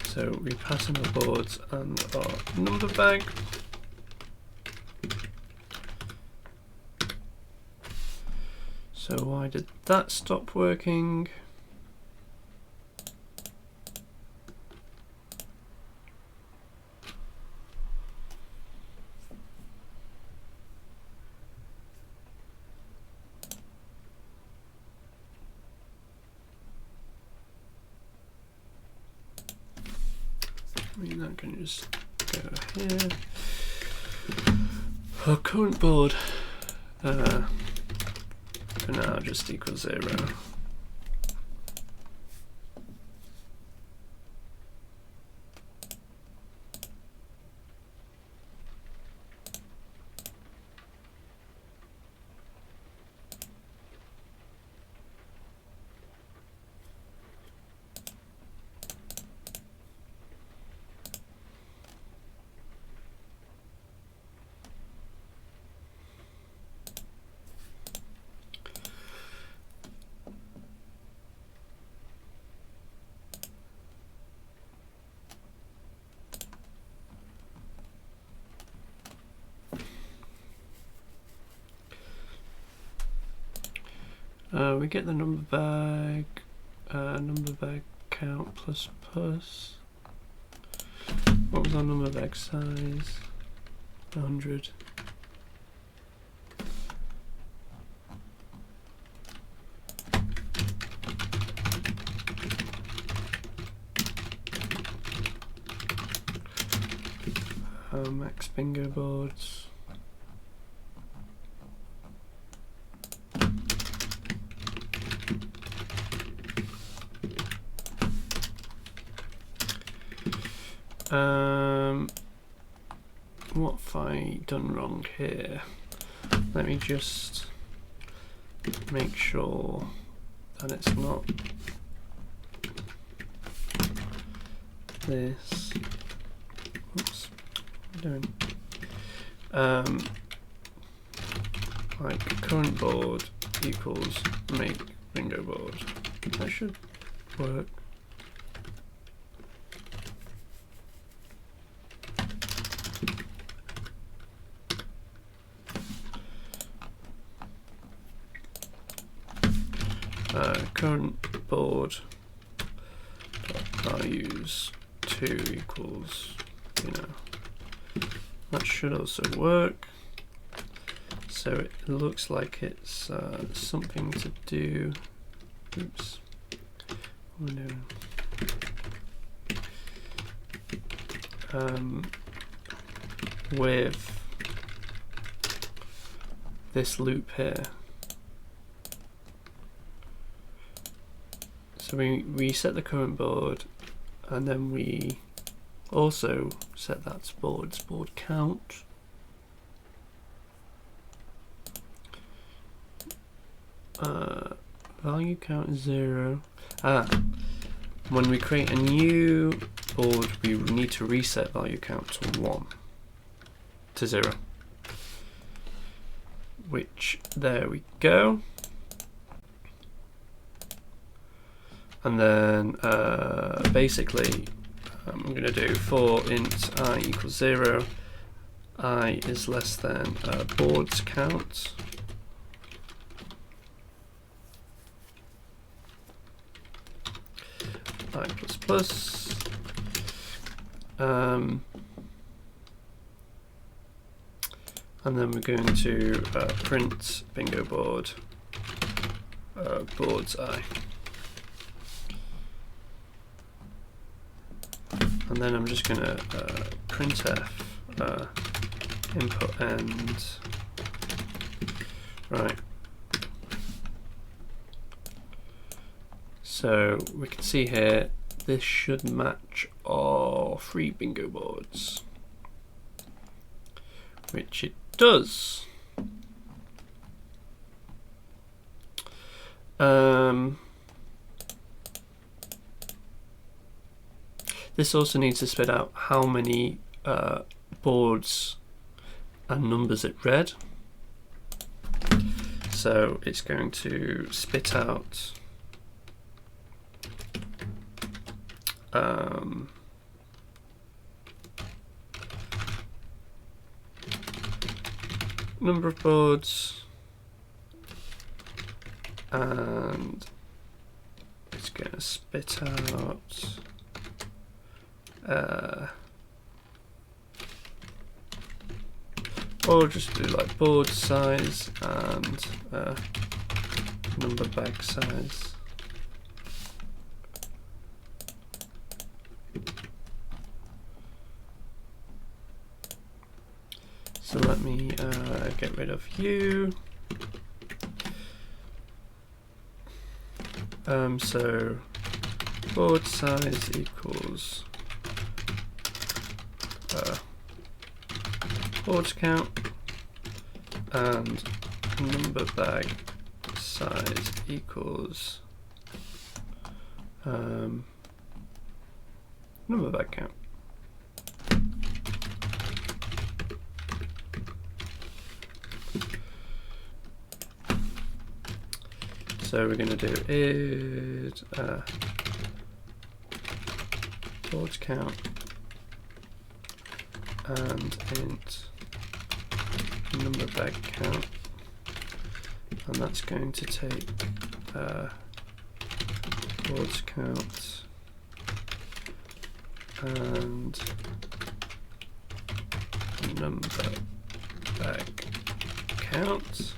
So we pass in our boards and our number bag. So why did that stop working? I mean, that can just go here. Our current board for now just equals 0. We get the number bag count plus plus. What was our number bag size? 100. Max bingo boards. What have I done wrong here? Let me just make sure that it's not this. Oops, what am I doing? Like current board equals make bingo board. That should work. Current board values 2 equals, that should also work. So it looks like it's something to do. Oops. What am I doing? With this loop here. So we set the current board, and then we also set that to board count. Value count is 0. When we create a new board, we need to reset value count to 0. Which, there we go. And then basically I'm going to do for int I equals 0, I is less than boards count. I plus plus. And then we're going to print bingo board boards I. And then I'm just going to printf input end. Right. So we can see here, this should match our 3 bingo boards, which it does. This also needs to spit out how many boards and numbers it read. So it's going to spit out number of boards, and it's going to spit out or just do like board size and number bag size. So let me get rid of you. So board size equals boards count, and number bag size equals number bag count. So we're going to do is boards count and int number bag count, and that's going to take boards count and number bag count.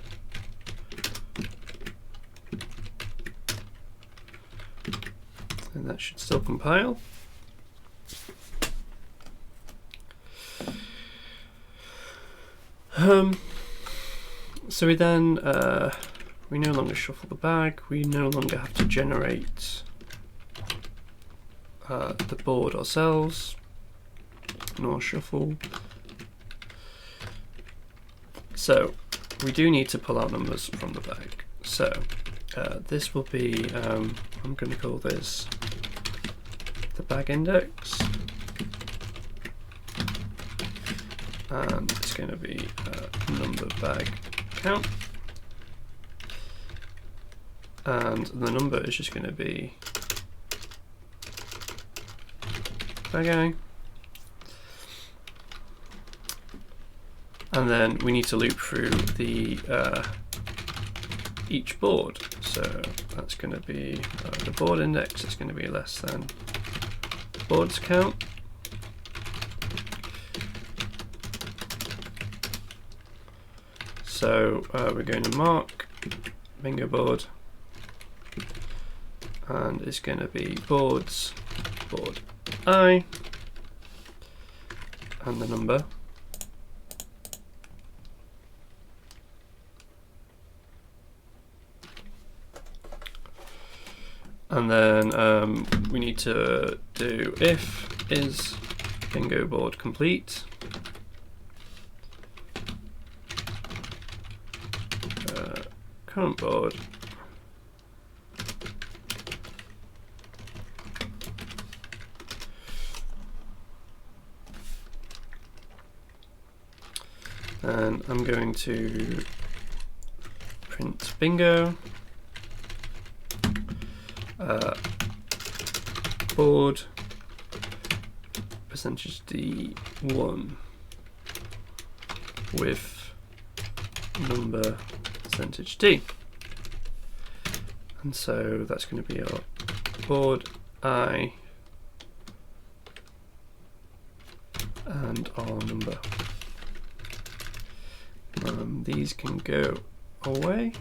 And that should still compile. So we then we no longer shuffle the bag. We no longer have to generate the board ourselves. nor shuffle. So we do need to pull out numbers from the bag. So this will be, I'm going to call this the bag index, and it's going to be number bag count, and the number is just going to be bag I. And then we need to loop through the each board. So that's going to be the board index is going to be less than boards count. So we're going to mark bingo board, and it's going to be boards board I and the number. And then we need to do if is bingo board complete, current board, and I'm going to print bingo. Board percentage D1 with number percentage D, and so that's going to be our board I and our number. These can go away.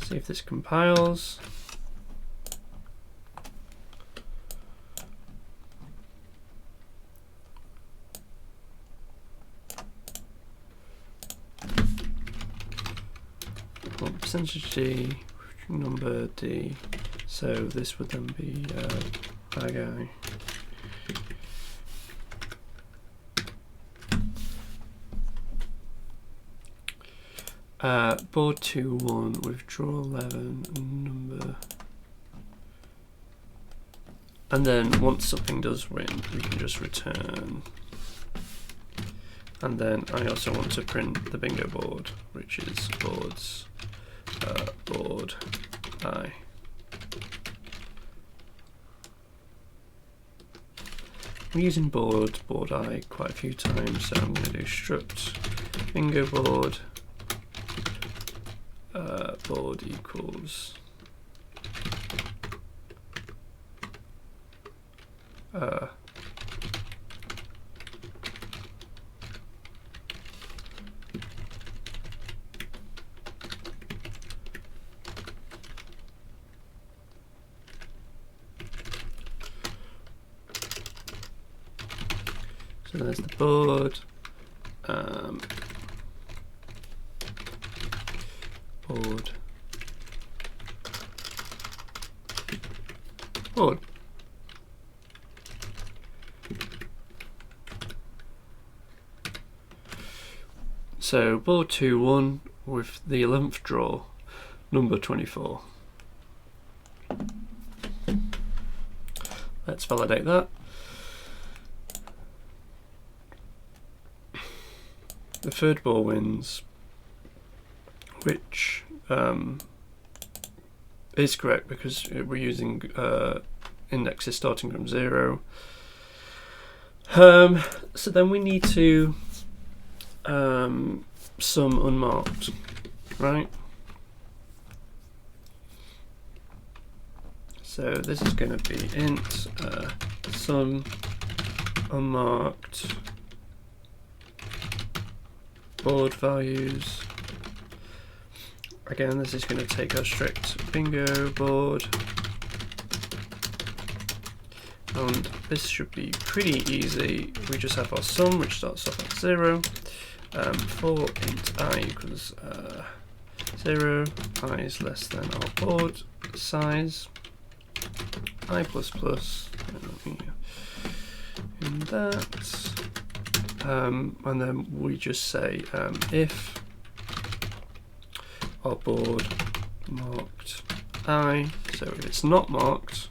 See if this compiles. Percentage D, number D, so this would then be bag I. Board 2-1, withdraw 11, number. And then once something does win, we can just return. And then I also want to print the bingo board, which is boards board I. I'm using board I quite a few times, so I'm going to do struct bingo board board equals so there's the board, board. So board 2-1 with the 11th draw, number 24. Let's validate that. The third ball wins, which is correct because we're using indexes starting from 0. So then we need to sum unmarked, right? So this is going to be int sum unmarked board values. Again, this is going to take our strict bingo board, and this should be pretty easy. We just have our sum, which starts off at 0. For int I equals 0, I is less than our board size, I plus plus, in that, and then we just say if our board marked I, so if it's not marked,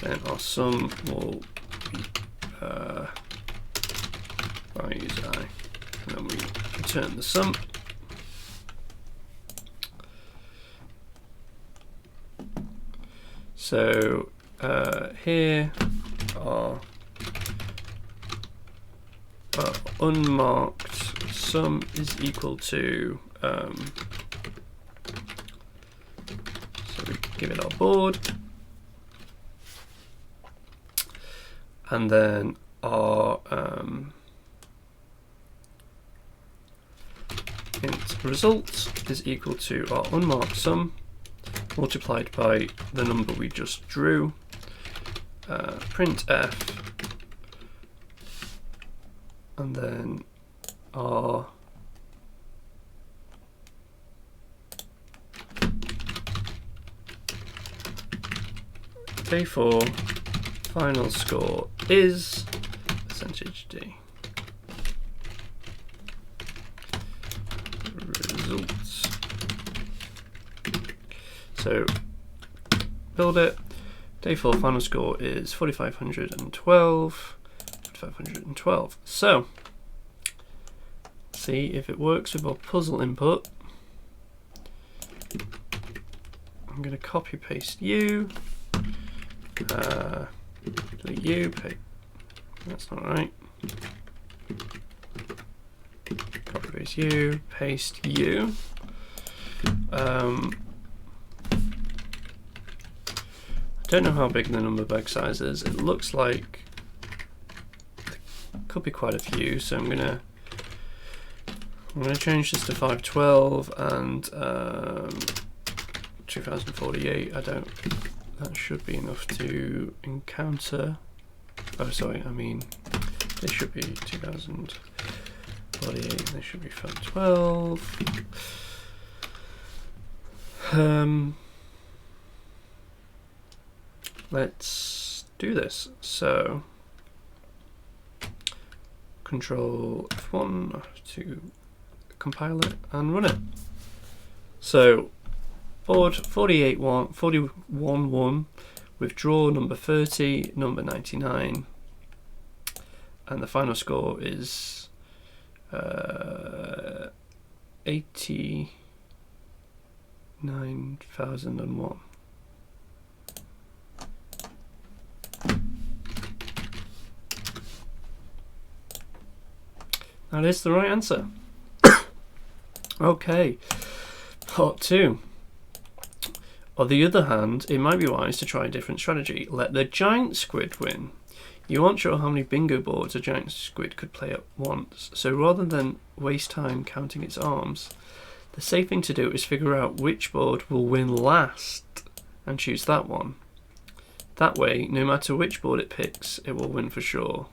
then our sum will be values I, and then we return the sum. So here our unmarked sum is equal to, so we give it our board, and then our int result is equal to our unmarked sum multiplied by the number we just drew, printf, and then our day 4 final score is %d. Results. So build it. Day 4 final score is 4,512. 512. So see if it works with our puzzle input. I'm going to copy paste you, delete you, that's not right. Copy paste you, paste you. I don't know how big the number bag size is. It looks like could be quite a few, so I'm gonna change this to 512 and 2048. That should be enough to encounter. Oh, sorry, I mean this should be 2048. This should be 512. Let's do this. So Control F1 to compile it and run it. So board 41.1 withdraw number 30, number 99, and the final score is 89,001. That is the right answer. Okay, part 2. On the other hand, it might be wise to try a different strategy. Let the giant squid win. You aren't sure how many bingo boards a giant squid could play at once, so rather than waste time counting its arms, the safe thing to do is figure out which board will win last and choose that one. That way, no matter which board it picks, it will win for sure.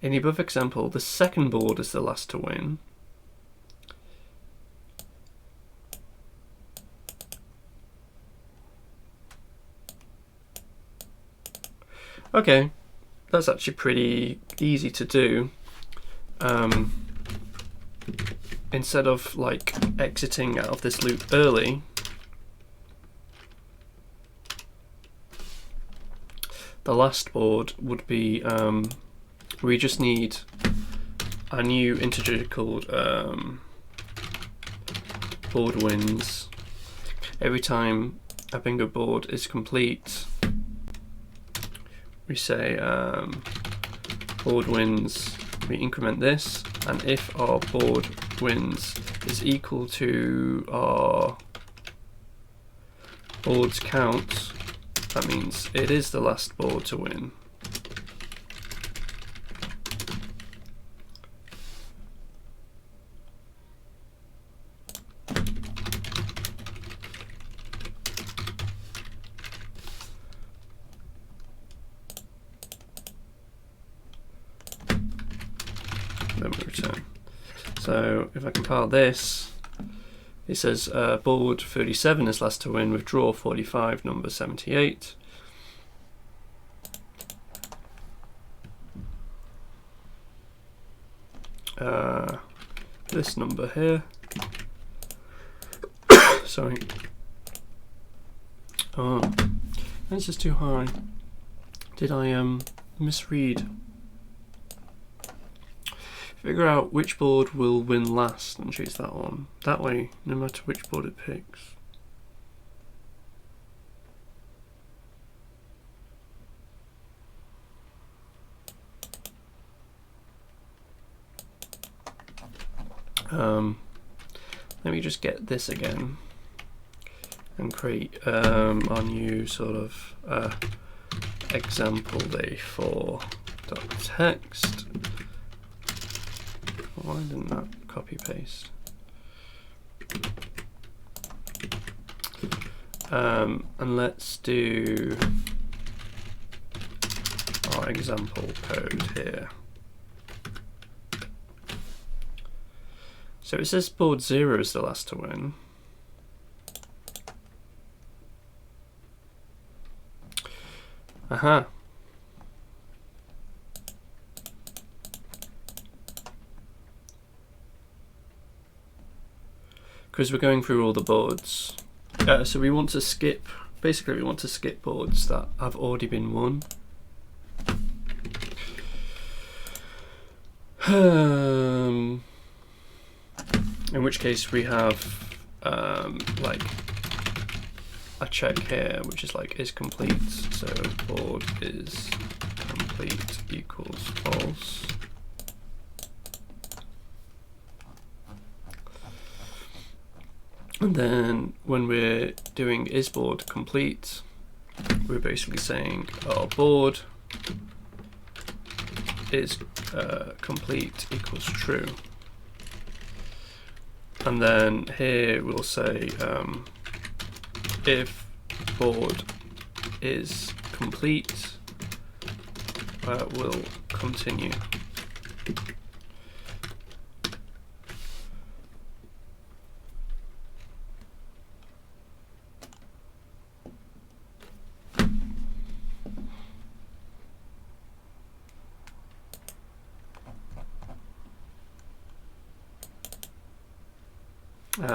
In the above example, the second board is the last to win. Okay, that's actually pretty easy to do. Instead of like exiting out of this loop early, the last board would be we just need a new integer called board wins. Every time a bingo board is complete, we say board wins, we increment this, and if our board wins is equal to our board's count, that means it is the last board to win. Then we return. So if I compile this, It says board 37 is last to win with draw 45, number 78. This number here. Sorry. Oh, that's just too high. Did I misread? Figure out which board will win last and choose that one. That way, no matter which board it picks. Let me just get this again and create our new sort of example day4.text. Why didn't that copy paste? And let's do our example code here. So it says board 0 is the last to win. Aha. Because we're going through all the boards. So we want to skip, basically we want to skip boards that have already been won. In which case we have like a check here, which is like is complete. So board is complete equals false. And then when we're doing is board complete, we're basically saying our board is complete equals true. And then here we'll say if board is complete, we'll continue.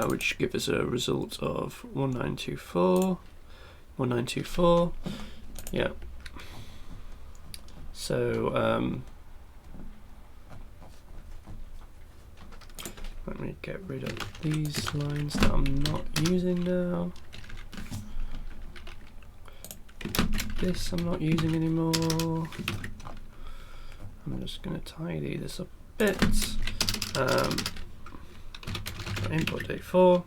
Which give us a result of 1924, 1924, yeah. So let me get rid of these lines that I'm not using now. This I'm not using anymore. I'm just going to tidy this up a bit. Input day 4.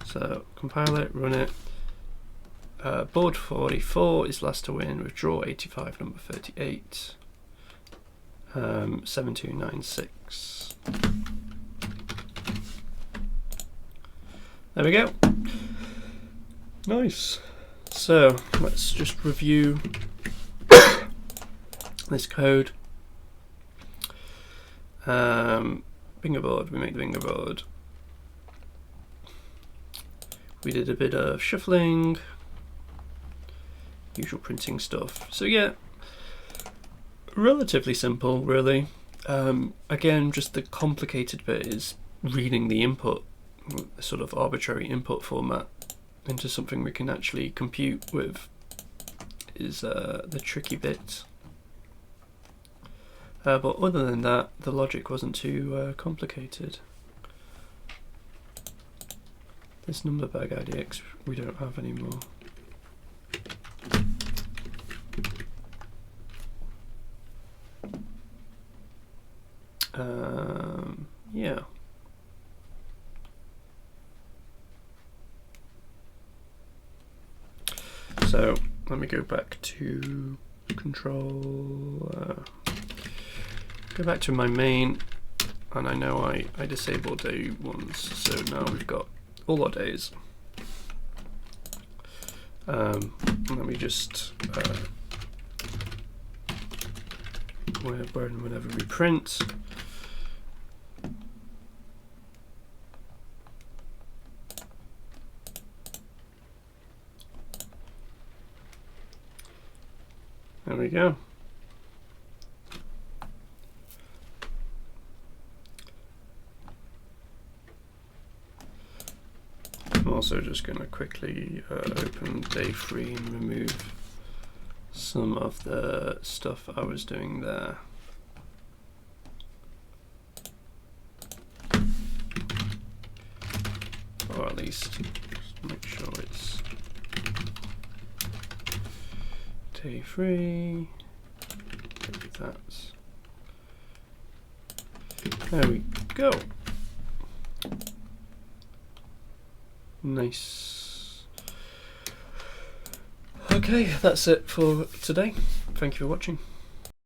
So compile it, run it. Board 44 is last to win with draw 85, number 38. 7296. There we go. Nice. So let's just review this code. Bingo board, we make the bingo board. We did a bit of shuffling, usual printing stuff. So yeah, relatively simple really. Again, just the complicated bit is reading the input, the sort of arbitrary input format, into something we can actually compute with is the tricky bit. But other than that, the logic wasn't too complicated. This number bag IDX we don't have anymore. Yeah. So let me go back to control. Go back to my main, and I know I disabled day ones, so now we've got all our days. Let me just whenever we print, There we go. I'm also just going to quickly open day 3 and remove some of the stuff I was doing there. Or at least just make sure it's day 3. Maybe that's. There we go. Nice. Okay, that's it for today. Thank you for watching.